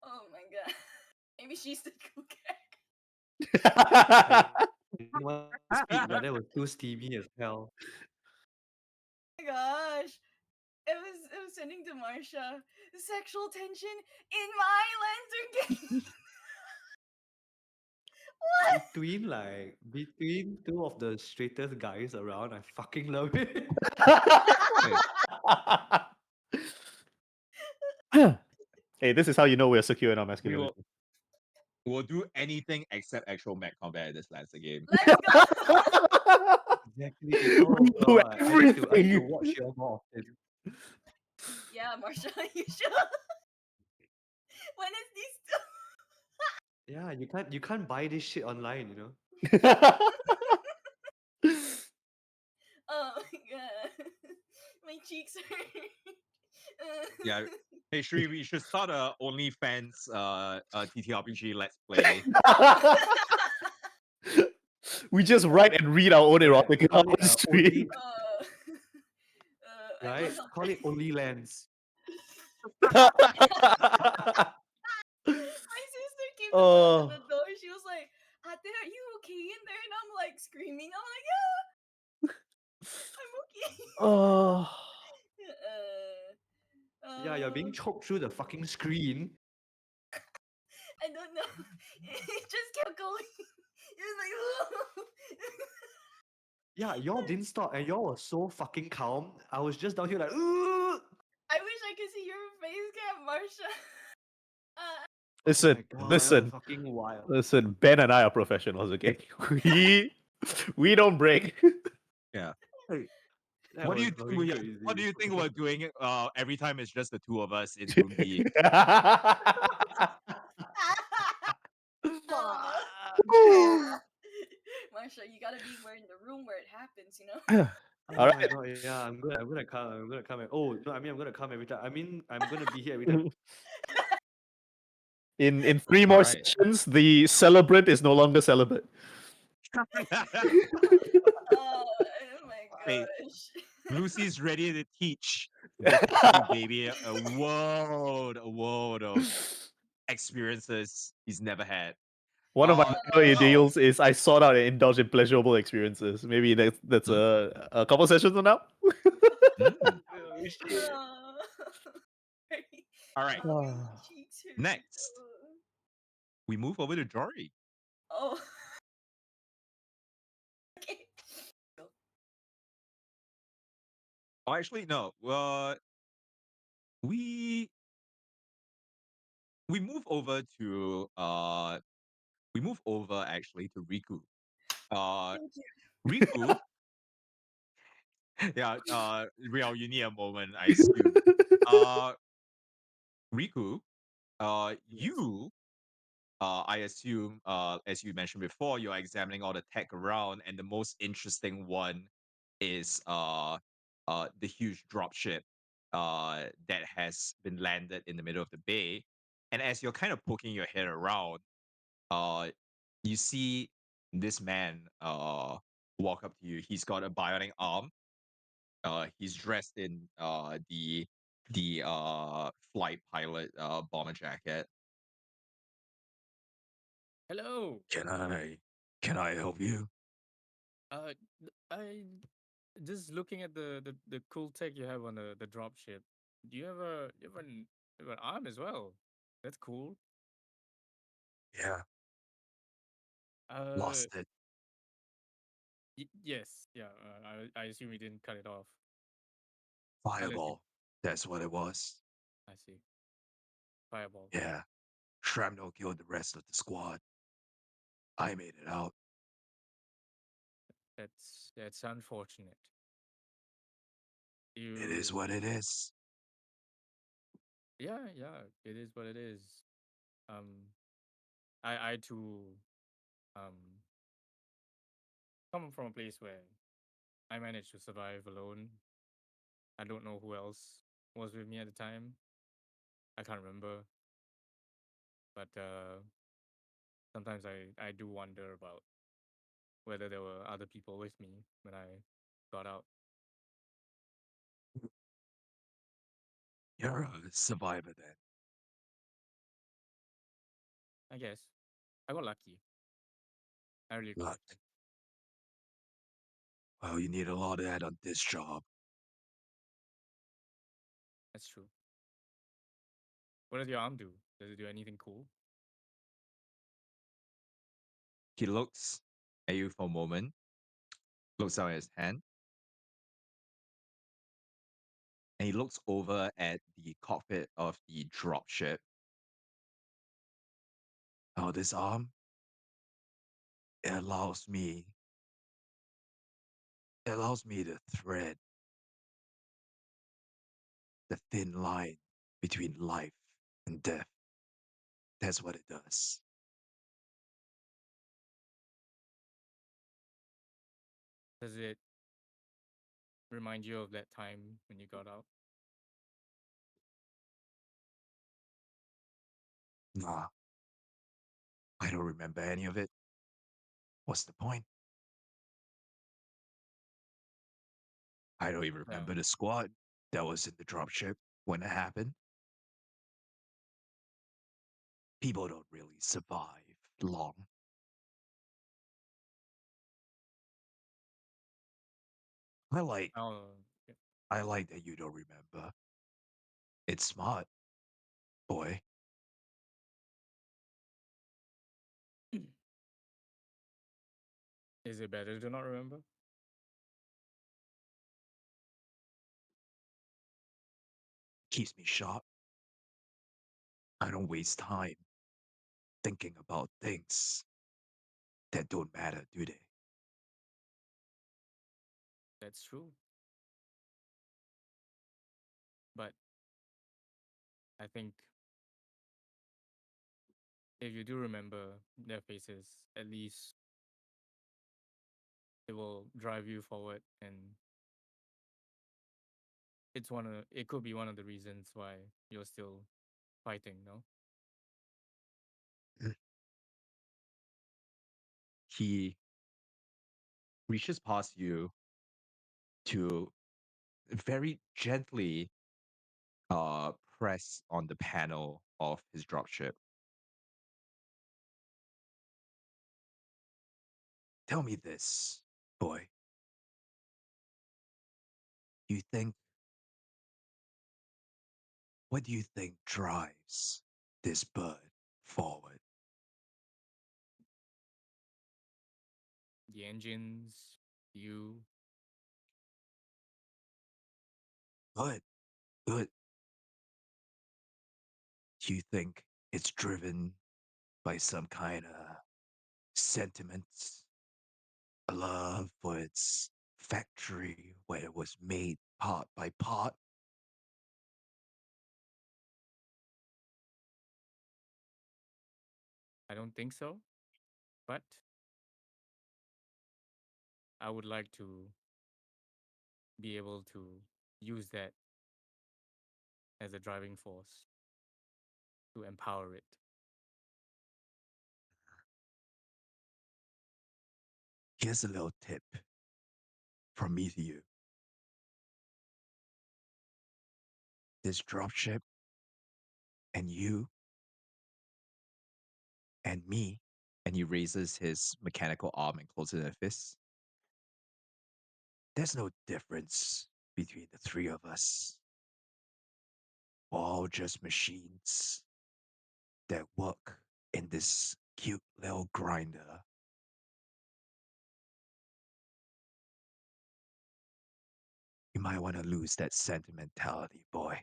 Oh my god. Maybe she's the cool character. One speed, but that was too steamy as hell. Oh my gosh. It was sending to Marsha. Sexual tension in my lantern game. What? Between two of the straightest guys around, I fucking love it. Hey, this is how you know we're secure in our We will, masculinity. we'll do anything except actual Mac combat in this Lancer game. Let's go. Exactly. Oh We do god, I need to everything. watch you more often. Yeah, Marsha, you should. When is these two? Yeah, you can't buy this shit online, you know. Oh my god. My cheeks hurt. Yeah. Hey Shri, we should start a OnlyFans TTRPG Let's Play. We just write and read our own erotica Call on it, stream. I will right? help Call it OnlyLens. My sister came to Oh. the door. She was like, "Ate, are you okay in there?" And I'm like screaming. I'm like, "Yeah, I'm okay." Oh. Yeah, you're being choked through the fucking screen. I don't know. It just kept going. It was like, Yeah, y'all didn't stop, and y'all were so fucking calm. I was just down here like, ooh. I wish I could see your face cam, Marsha. Listen, Oh my God, listen, fucking wild. listen. Ben and I are professionals, okay? We don't break. Yeah. That What do was you think fucking crazy. what do you think we're doing every time it's just the two of us in room B? Marsha, you gotta be where in the room where it happens, you know? Oh All my right. God, yeah, I'm gonna come. Oh no, I mean I'm gonna come every time. I mean I'm gonna be here every time. In 3 more Alright. sessions, the celebrant is no longer celibate. Oh my Wait, gosh. Lucy's ready to teach this new baby a world of experiences he's never had. One of my Uh, minor well, ideals is I sought out and indulge in pleasurable experiences. Maybe that's a couple sessions from now. mm, Oh, shit. Oh. all right. Oh, my cheeks hurt. Next, we move over to Jory. Oh. Okay. Oh, actually, no. We we move over to we move over actually to Riku. Thank you. Riku, yeah. Real, you need a moment, I assume. Uh, Riku, Yes. you I assume, as you mentioned before, you're examining all the tech around, and the most interesting one is the huge dropship that has been landed in the middle of the bay. And as you're kind of poking your head around, uh, you see this man walk up to you. He's got a bionic arm. He's dressed in the flight pilot bomber jacket. Hello. Can I help you? I just looking at the cool tech you have on the dropship. Do you have you have an arm as well? That's cool. Yeah, Uh, it. yes, yeah. I assume you didn't cut it off. Unless you, That's what it was. I see. Fireball. Yeah. Shrapnel killed the rest of the squad. I made it out. That's unfortunate. You, What it is. yeah, yeah. It is what it is. Um, I too, um, come from a place where I managed to survive alone. I don't know who else was with me at the time. I can't remember, but sometimes I do wonder about whether there were other people with me when I got out. You're a survivor then. I guess I got lucky. I really got Luck. lucky. Well, you need a lot of that on this job. That's true. What does your arm do? Does it do anything cool? He looks at you for a moment, looks down at his hand, and he looks over at the cockpit of the dropship. Oh, this arm, it allows me to thread the thin line between life and death. That's what it does. Does it remind you of that time when you got out? Nah, I don't remember any of it. What's the point? I don't even Yeah. remember the squad that was in the dropship when it happened. People don't really survive long. I like Oh, yeah. I like that you don't remember. It's smart, boy. Is it better to not remember? Keeps me sharp. I don't waste time thinking about things that don't matter, do they? That's true. But I think if you do remember their faces, at least it will drive you forward, and it could be one of the reasons why you're still fighting, no? He reaches past you to very gently press on the panel of his dropship. Tell me this, boy. You think what do you think drives this bird forward? The engines, you. Good, good. Do you think it's driven by some kind of sentiments, a love for its factory where it was made part by part? I don't think so, but I would like to be able to use that as a driving force to empower it. Here's a little tip from me to you. This dropship and you and me, and he raises his mechanical arm and closes a fist. There's no difference between the three of us. We're all just machines that work in this cute little grinder. You might want to lose that sentimentality, boy.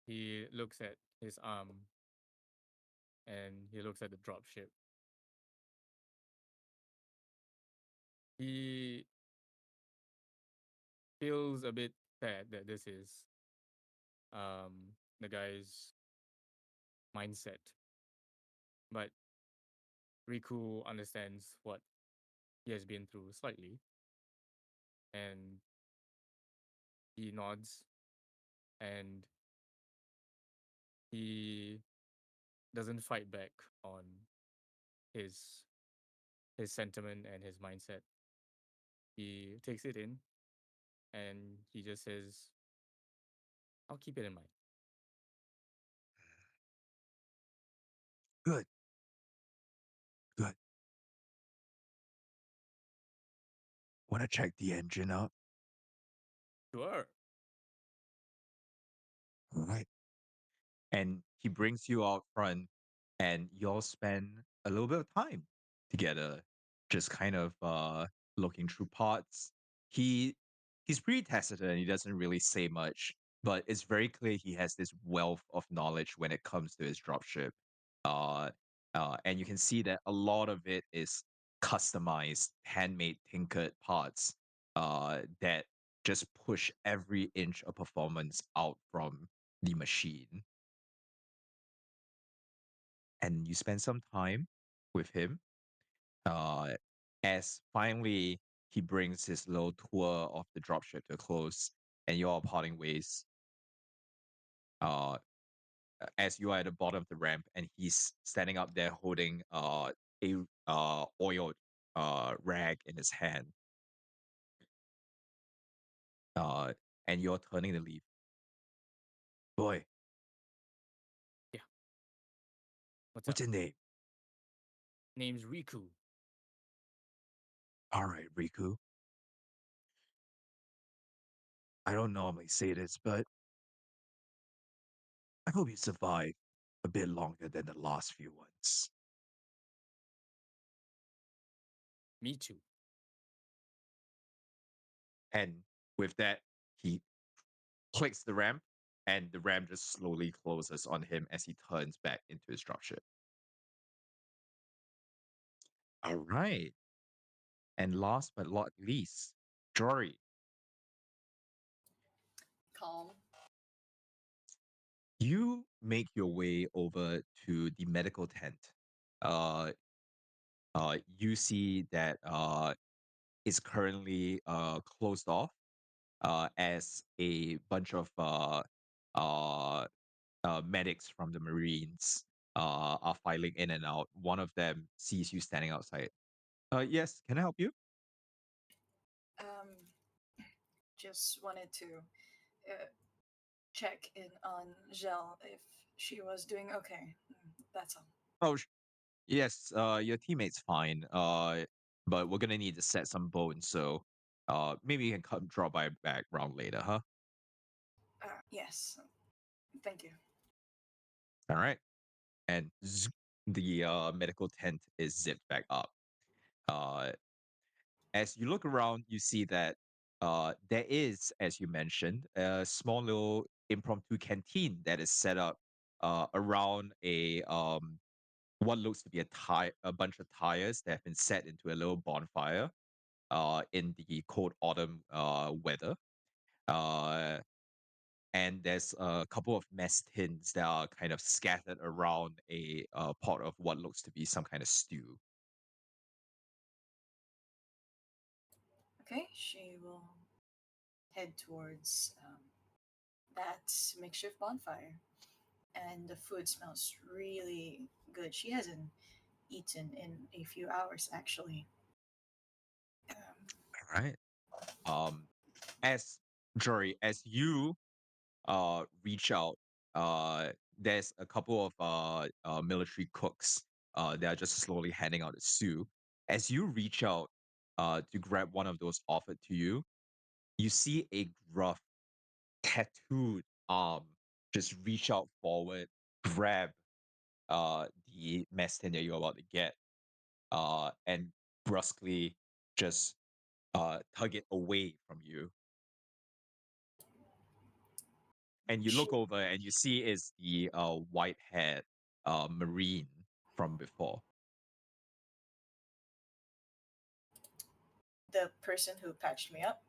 He looks at his arm and he looks at the dropship. He feels a bit sad that this is the guy's mindset. But Riku understands what he has been through slightly. And he nods and he doesn't fight back on his sentiment and his mindset. He takes it in and he just says, I'll keep it in mind. Good. Good. Want to check the engine out? Sure. All right. And he brings you out front, and y'all spend a little bit of time together, just kind of looking through parts. He's pretty taciturn. He doesn't really say much, but it's very clear he has this wealth of knowledge when it comes to his dropship. Uh, and you can see that a lot of it is customized, handmade, tinkered parts that just push every inch of performance out from the machine. And you spend some time with him uh, as finally he brings his little tour of the dropship to a close and you're all parting ways uh, as you are at the bottom of the ramp and he's standing up there holding a oiled rag in his hand and you're turning to leave. Boy, What's what's up? your name? Name's Riku. All right, Riku. I don't normally say this, but I hope you survive a bit longer than the last few ones. Me too. And with that, he clicks the ramp, and the ramp just slowly closes on him as he turns back into his dropship. All right. And last but not least, Jory, Calm. you make your way over to the medical tent. Uh, you see that it's currently closed off as a bunch of medics from the Marines are filing in and out. One of them sees you standing outside. Yes, can I help you? Um, just wanted to check in on Gel if she was doing okay. That's all. Oh, yes. Your teammate's fine. But we're gonna need to set some bones, so maybe you can come drop by back round later, huh? Yes. Thank you. All right. And the medical tent is zipped back up. Uh, as you look around, you see that there is, as you mentioned, a small little impromptu canteen that is set up around a what looks to be a bunch of tires that have been set into a little bonfire in the cold autumn weather. Uh, and there's a couple of mess tins that are kind of scattered around a pot of what looks to be some kind of stew. Okay, she will head towards that makeshift bonfire. And the food smells really good. She hasn't eaten in a few hours, actually. All right. Um, as Jory, as you reach out, there's a couple of military cooks that are just slowly handing out the stew. As you reach out to grab one of those offered to you, you see a gruff, tattooed arm just reach out forward, grab the mess tin that you're about to get, and brusquely just tug it away from you. And you look over and you see is the white-haired marine from before. The person who patched me up.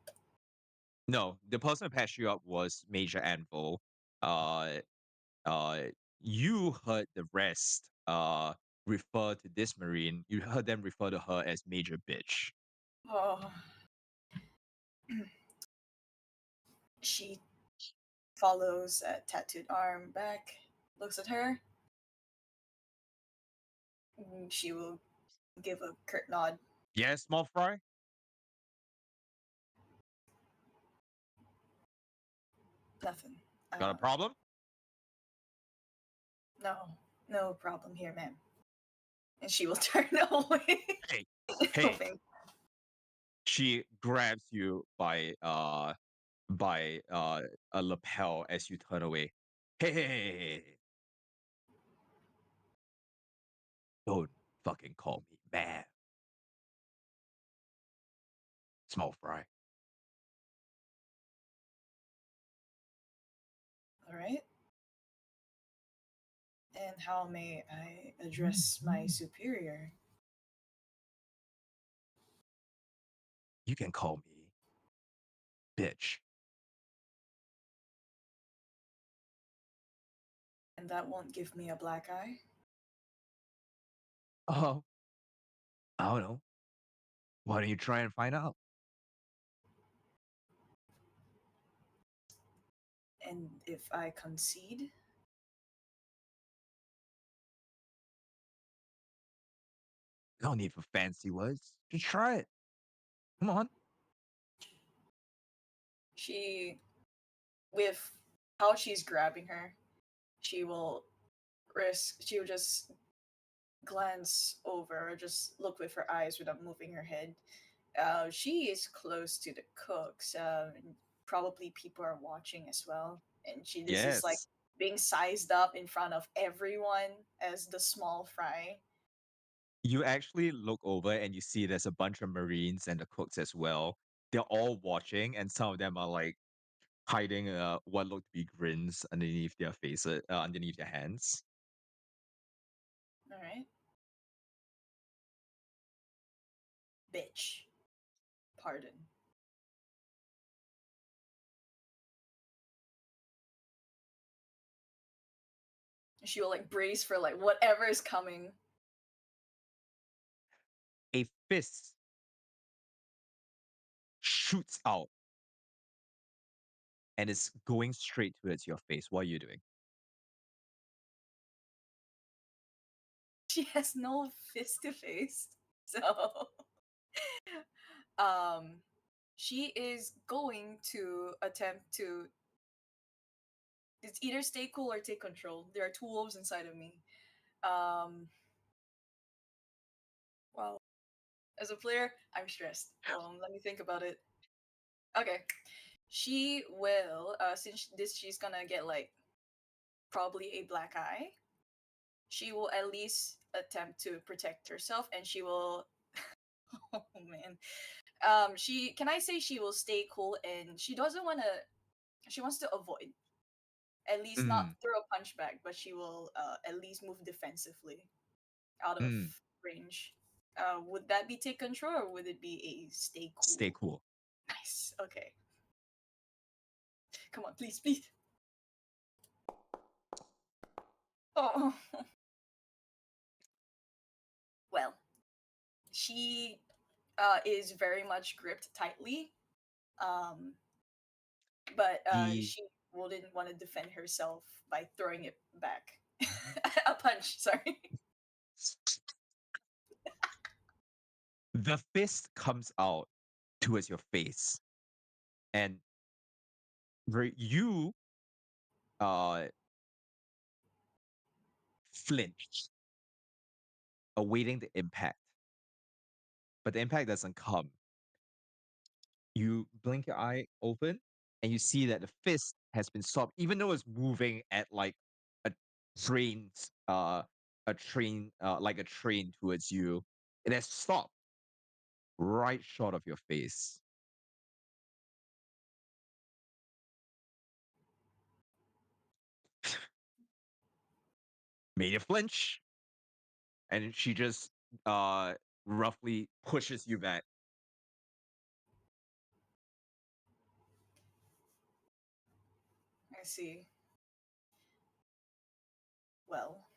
No, the person who patched you up was Major Anvil. Uh, uh, you heard the rest refer to this marine. You heard them refer to her as Major Bitch. Oh. She follows a tattooed arm back, looks at her. She will give a curt nod. Yes, small fry. Nothing. Got a problem? No, no problem here, ma'am. And she will turn away. Hey, hoping- she grabs you by a lapel as you turn away. Hey. Don't fucking call me man. Small fry. All right. And how may I address my superior? You can call me bitch. And that won't give me a black eye? Oh, I don't know. Why don't you try and find out? And if I concede? No need for fancy words. Just try it. Come on. She, with how she's grabbing her, she will just glance over or just look with her eyes without moving her head. She is close to the cooks. Probably people are watching as well. And this is like Yes. being sized up in front of everyone as the small fry. You actually look over and you see there's a bunch of Marines and the cooks as well. They're all watching, and some of them are like hiding what look to be grins underneath their faces, underneath their hands. All right. Bitch. Pardon. She will like brace for like whatever is coming. A fist shoots out and is going straight towards your face. What are you doing? she has no fist to face. So she is going to attempt to, it's either stay cool or take control. There are two wolves inside of me. Well, as a player, I'm stressed. Let me think about it. Okay. She will, since she's gonna get like probably a black eye, she will at least attempt to protect herself, and she will. Oh man. Can I say she will stay cool, and she doesn't want to. She wants to avoid, at least not Mm, throw a punch back, but she will at least move defensively out of mm. range. Would that be take control, or would it be a stay cool? Stay cool. Nice. Okay. Come on, please, please. Oh. Well, she is very much gripped tightly, um, but The she wouldn't want to defend herself by throwing it back. A punch, sorry. the fist comes out towards your face, and you uh flinch, awaiting the impact, but the impact doesn't come. You blink your eye open, and you see that the fist has been stopped, even though it's moving at like a train's like a train towards you. It has stopped right short of your face. Made you flinch, and she just roughly pushes you back. I see. Well,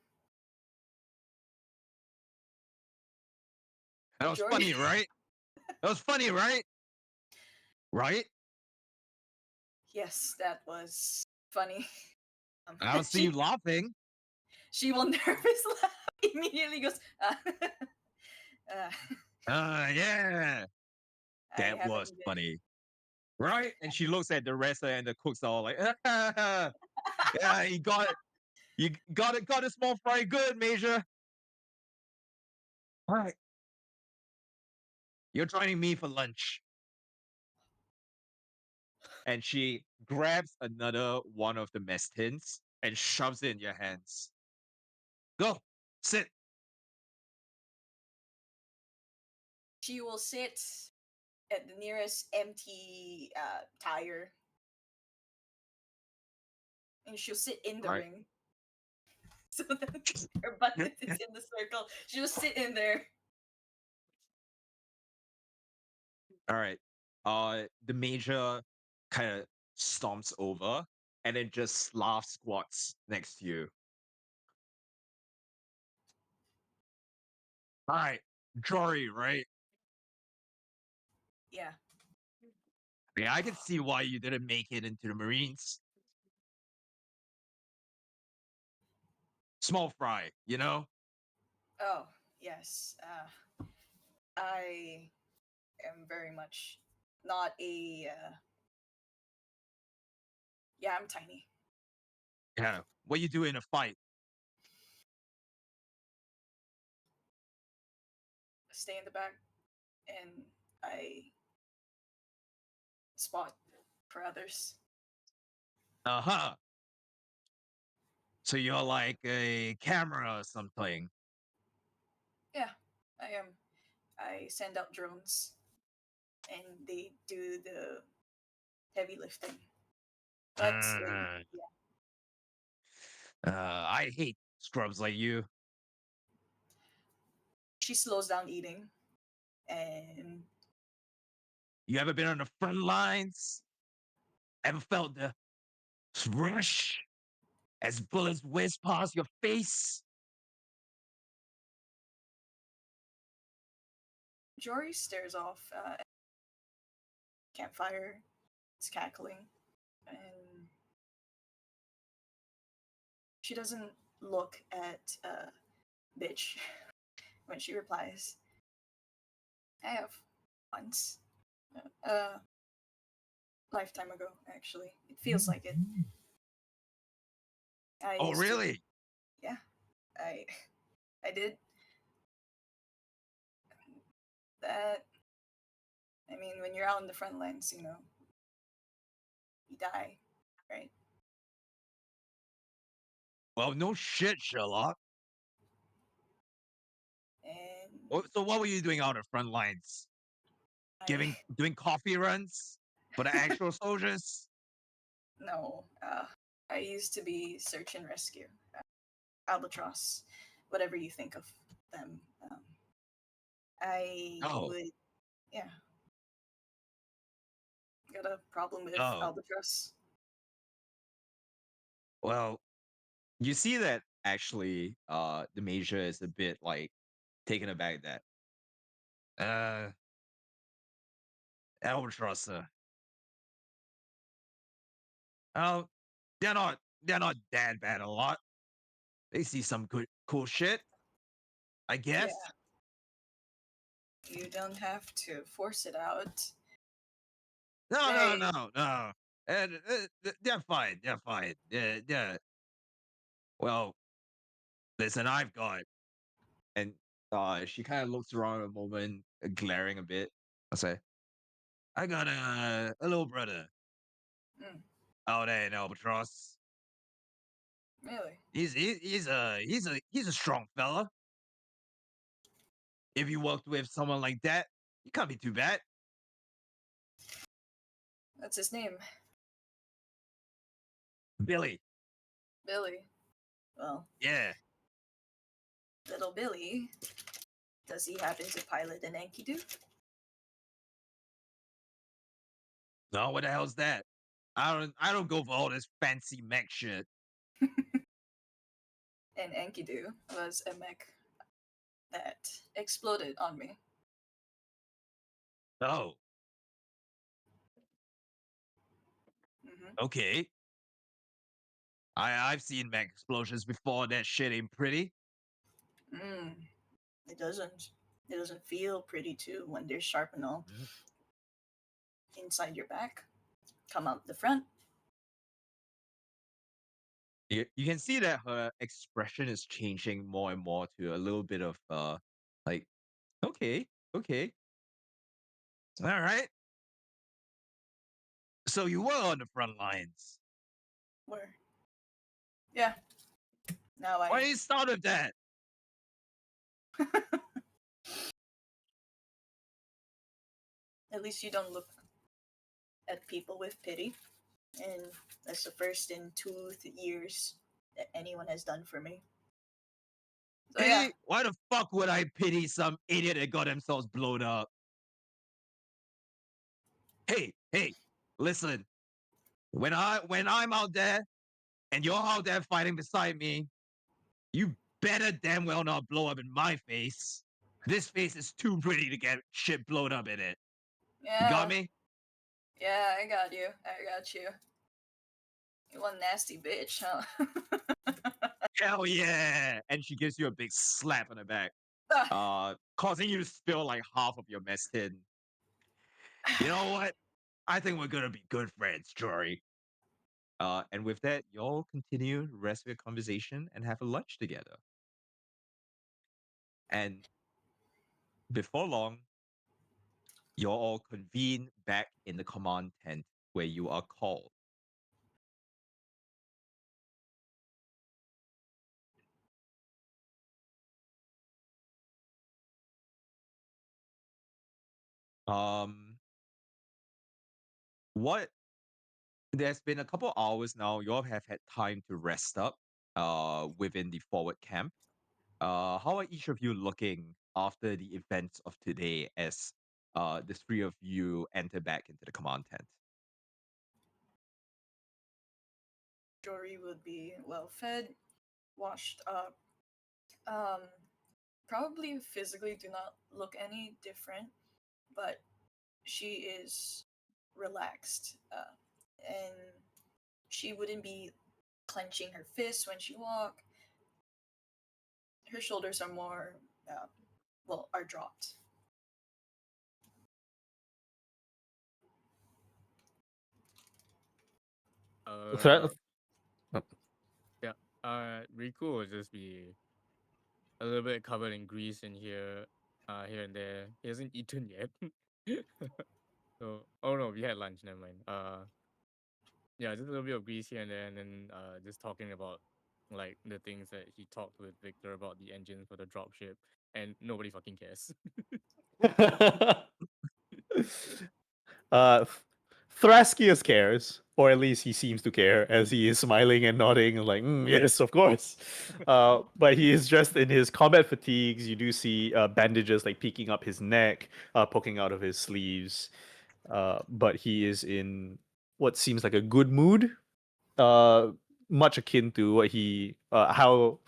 That was Jordan. funny, right? That was funny, right? Right? Yes, that was funny. I don't see you laughing. She will nervous laugh, immediately goes, uh, Yeah, I that haven't was been. funny. Right? And she looks at the wrestler, and the cooks are all like, yeah, got a small fry good, Major. All right. You're joining me for lunch. And she grabs another one of the mess tins and shoves it in your hands. Go, sit. She will sit at the nearest empty tire, and she'll sit in the Right. ring. So that her butt is in the circle. She'll sit in there. All right. The Major kind of stomps over and then just Slav squats next to you. All right, Jory, right? Yeah. Yeah, I can see why you didn't make it into the Marines. Small fry, you know? Oh, yes. I am very much not a. Yeah, I'm tiny. Yeah. What you do in a fight? Stay in the back, and I spot for others. Uh-huh. So you're like a camera or something. Yeah, I am. I send out drones, and they do the heavy lifting. But Uh, yeah, I hate scrubs like you. she slows down eating, and You ever been on the front lines? Ever felt the rush as bullets whiz past your face? Jory stares off at campfire. It's cackling, and she doesn't look at bitch when she replies, I have once. Lifetime ago, actually. It feels like it. I Oh, used to- really? yeah, I I did that. I mean, when you're out on the front lines, you know, you die, right? Well, no shit, Sherlock. And So what were you doing out on the front lines? I Doing coffee runs for the actual soldiers? no, I used to be search and rescue, albatross, whatever you think of them. I Oh. would, yeah. Got a problem with Oh. albatross? Well, you see that actually the major is a bit like taken aback that albatross oh they're not that bad a lot. They see some good cool shit, I guess. You don't have to force it out. No, They- no, no, no. And they're fine. They're fine. Yeah. Well, listen, I've got. And she kind of looks around a moment, glaring a bit. I say, I got a little brother Mm, out there in Albatross. really? He's a strong fella. If you worked with someone like that, you can't be too bad. That's his name, Billy. Billy. Well, Yeah. little Billy. Does he happen to pilot an Enkidu? No, what the hell's that? I don't go for all this fancy mech shit. An Enkidu was a mech that exploded on me. Oh, Hmm. okay. I've seen mech explosions before. That shit ain't pretty. Mm, it doesn't. It doesn't feel pretty too when they're sharpened inside your back. Come out the front. You can see that her expression is changing more and more to a little bit of like, okay. All right. So you were on the front lines. Where? Yeah. Now Why did you start with that? At least you don't look at people with pity. And that's the first in 2 years that anyone has done for me. So Pity? yeah, Why the fuck would I pity some idiot that got themselves blown up? Hey, listen. When I'm out there and you're out there fighting beside me, you better damn well not blow up in my face. This face is too pretty to get shit blown up in it. You got me? Yeah, I got you. I got you. You one nasty bitch, huh? Hell yeah! And she gives you a big slap on the back, causing you to spill like half of your mess tin. You know what? I think we're gonna be good friends, Jory. And with that, y'all continue the rest of your conversation and have a lunch together. And before long, you're all convene back in the command tent where you are called. Um, what? There's been a couple hours now. You all have had time to rest up. Within the forward camp. How are each of you looking after the events of today as the three of you enter back into the command tent? Jory would be well fed, washed up. Um, Probably physically do not look any different, but she is relaxed, and she wouldn't be clenching her fists when she walk. her shoulders are more, well, are dropped. Thra- Yeah. Riku will just be a little bit covered in grease in here, here and there. He hasn't eaten yet. So, oh no, we had lunch. Never mind. Yeah, just a little bit of grease here and there, and then just talking about like the things that he talked with Victor about the engine for the dropship, and nobody fucking cares. uh, Thraskius cares, or at least he seems to care, as he is smiling and nodding, and like, yes, of course. But he is dressed in his combat fatigues. You do see bandages like peeking up his neck, poking out of his sleeves. But he is in what seems like a good mood, much akin to what how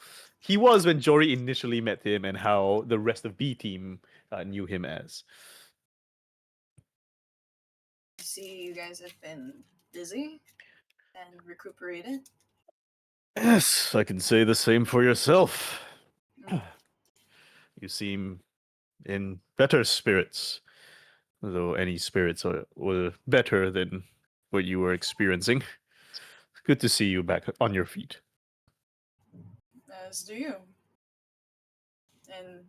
he was when Jory initially met him, and how the rest of B team knew him as. See, you guys have been busy and recuperated. Yes, I can say the same for yourself. You seem in better spirits, though any spirits were better than what you were experiencing. Good to see you back on your feet. As do you. And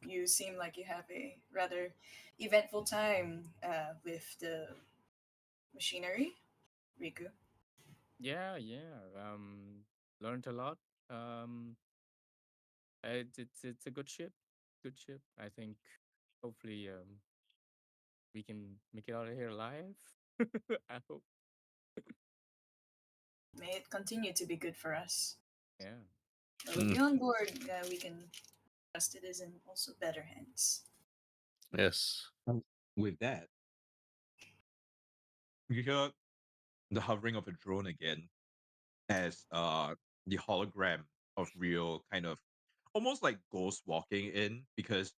you seem like you have a rather eventful time with the machinery, Riku. Yeah, learned a lot. It's a good ship, good ship. I think hopefully we can make it out of here alive. I hope. May it continue to be good for us. Yeah. With you on board, we can trust it is in also better hands. Yes. With that, you hear the hovering of a drone again as the hologram of Rio kind of almost like ghost walking in, because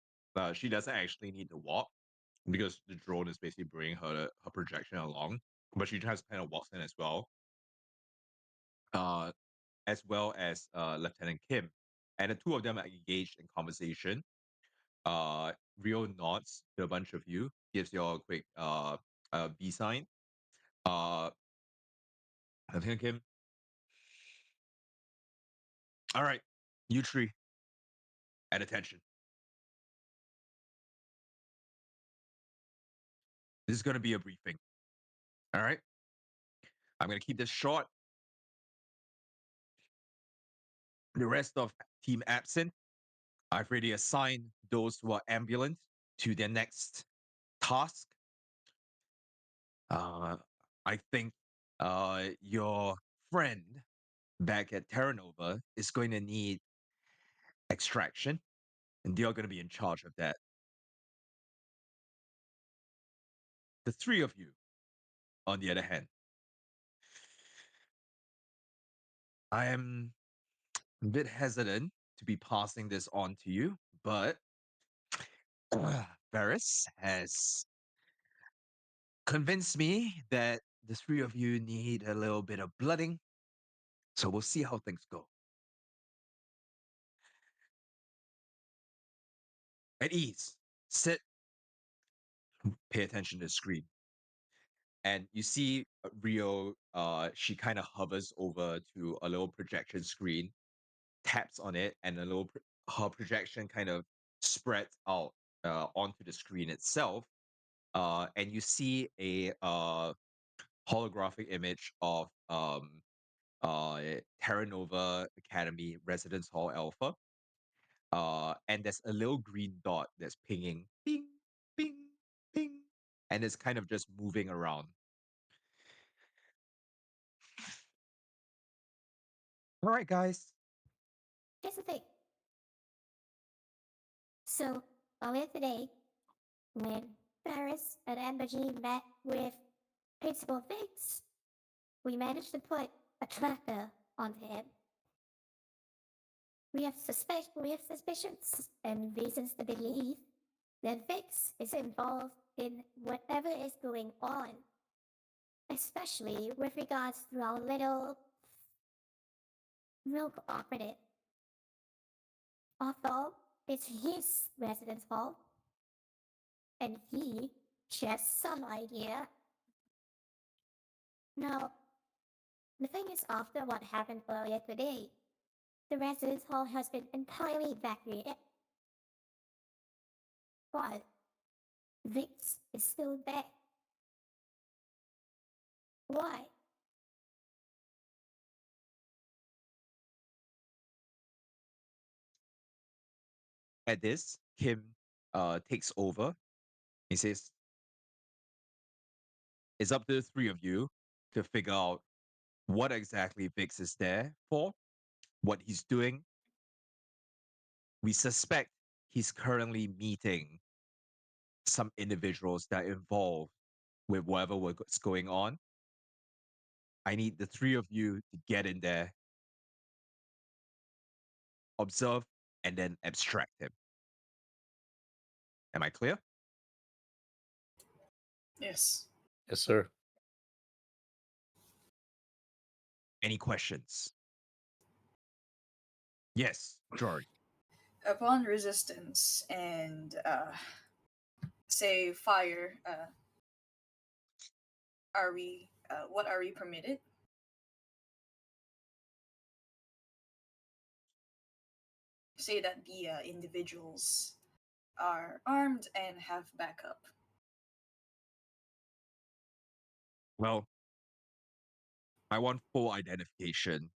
she doesn't actually need to walk, because the drone is basically bringing her projection along, but she just kind of walks in as well. As well as Lieutenant Kim, and the two of them are engaged in conversation. Rio nods to a bunch of you, gives you all a quick B sign. Lieutenant Kim, all right, you three, at attention. This is going to be a briefing. All right? I'm going to keep this short. The rest of team absent, I've already assigned those who are ambulant to their next task. I think your friend back at Terra Nova is going to need extraction, and you're going to be in charge of that. The three of you, on the other hand, I am a bit hesitant to be passing this on to you, but Varys has convinced me that the three of you need a little bit of blooding. So we'll see how things go. At ease. Sit. Pay attention to the screen. And you see Rio, she kind of hovers over to a little projection screen, taps on it, and her projection kind of spreads out onto the screen itself. And you see a holographic image of Terra Nova Academy Residence Hall Alpha. And there's a little green dot that's pinging, ping, ping, ping, and it's kind of just moving around. All right, guys. Here's the thing. So, earlier today, when Ferris and Ambergy met with Principal Fix, we managed to put a tracker onto him. We have suspicions and reasons to believe that Fix is involved in whatever is going on, especially with regards to our little rogue operative. Although it's his residence hall, and he shares some idea. Now, the thing is, after what happened earlier today, the residence hall has been entirely evacuated. But Vix is still there. Why? At this, Kim takes over. He says, it's up to the three of you to figure out what exactly Vix is there for, what he's doing. We suspect he's currently meeting some individuals that are involved with what's going on. I need the three of you to get in there, observe, and then abstract him. Am I clear? Yes. Yes, sir. Any questions? Yes, Jory. Upon resistance and say fire, are we what are we permitted? Say that the individuals are armed and have backup. Well, I want full identification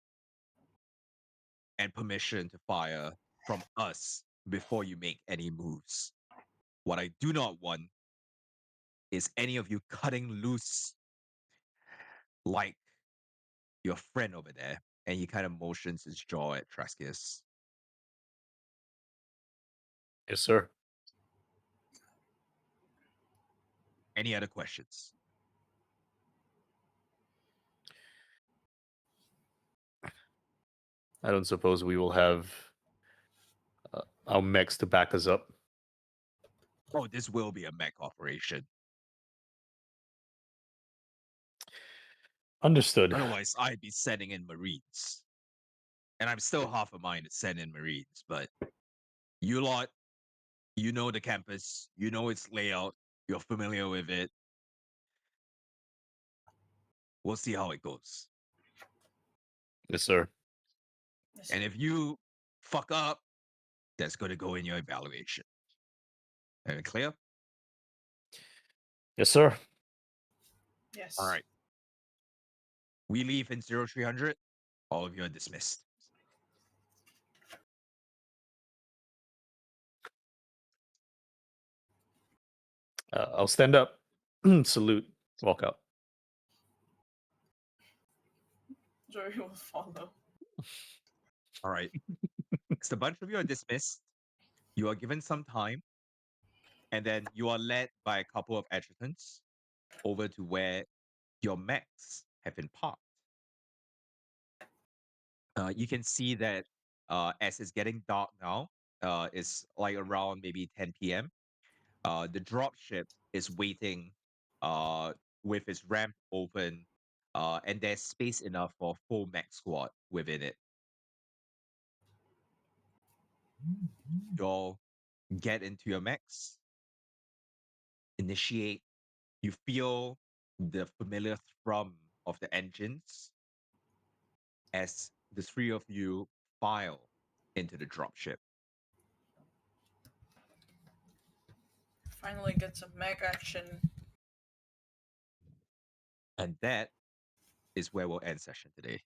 and permission to fire from us before you make any moves. What I do not want is any of you cutting loose like your friend over there. And he kind of motions his jaw at Traskius. Yes, sir. Any other questions? I don't suppose we will have our mechs to back us up. Oh, this will be a mech operation. Understood. Otherwise, I'd be sending in Marines. And I'm still half a mind to send in Marines, but you lot, you know the campus, you know its layout, you're familiar with it. We'll see how it goes. Yes, sir. Yes, And sir. if you fuck up, that's going to go in your evaluation. Am I clear? Yes, sir. Yes. All right. We leave in 0300. All of you are dismissed. I'll stand up, salute, walk out. Jory will follow. All right. So a bunch of you are dismissed. You are given some time. And then you are led by a couple of adjutants over to where your mechs have been parked. You can see that as it's getting dark now, it's like around maybe 10 p.m. The dropship is waiting with its ramp open, and there's space enough for a full mech squad within it. You all get into your mechs, initiate. You feel the familiar thrum of the engines as the three of you file into the dropship. Finally get some mech action. And that is where we'll end session today.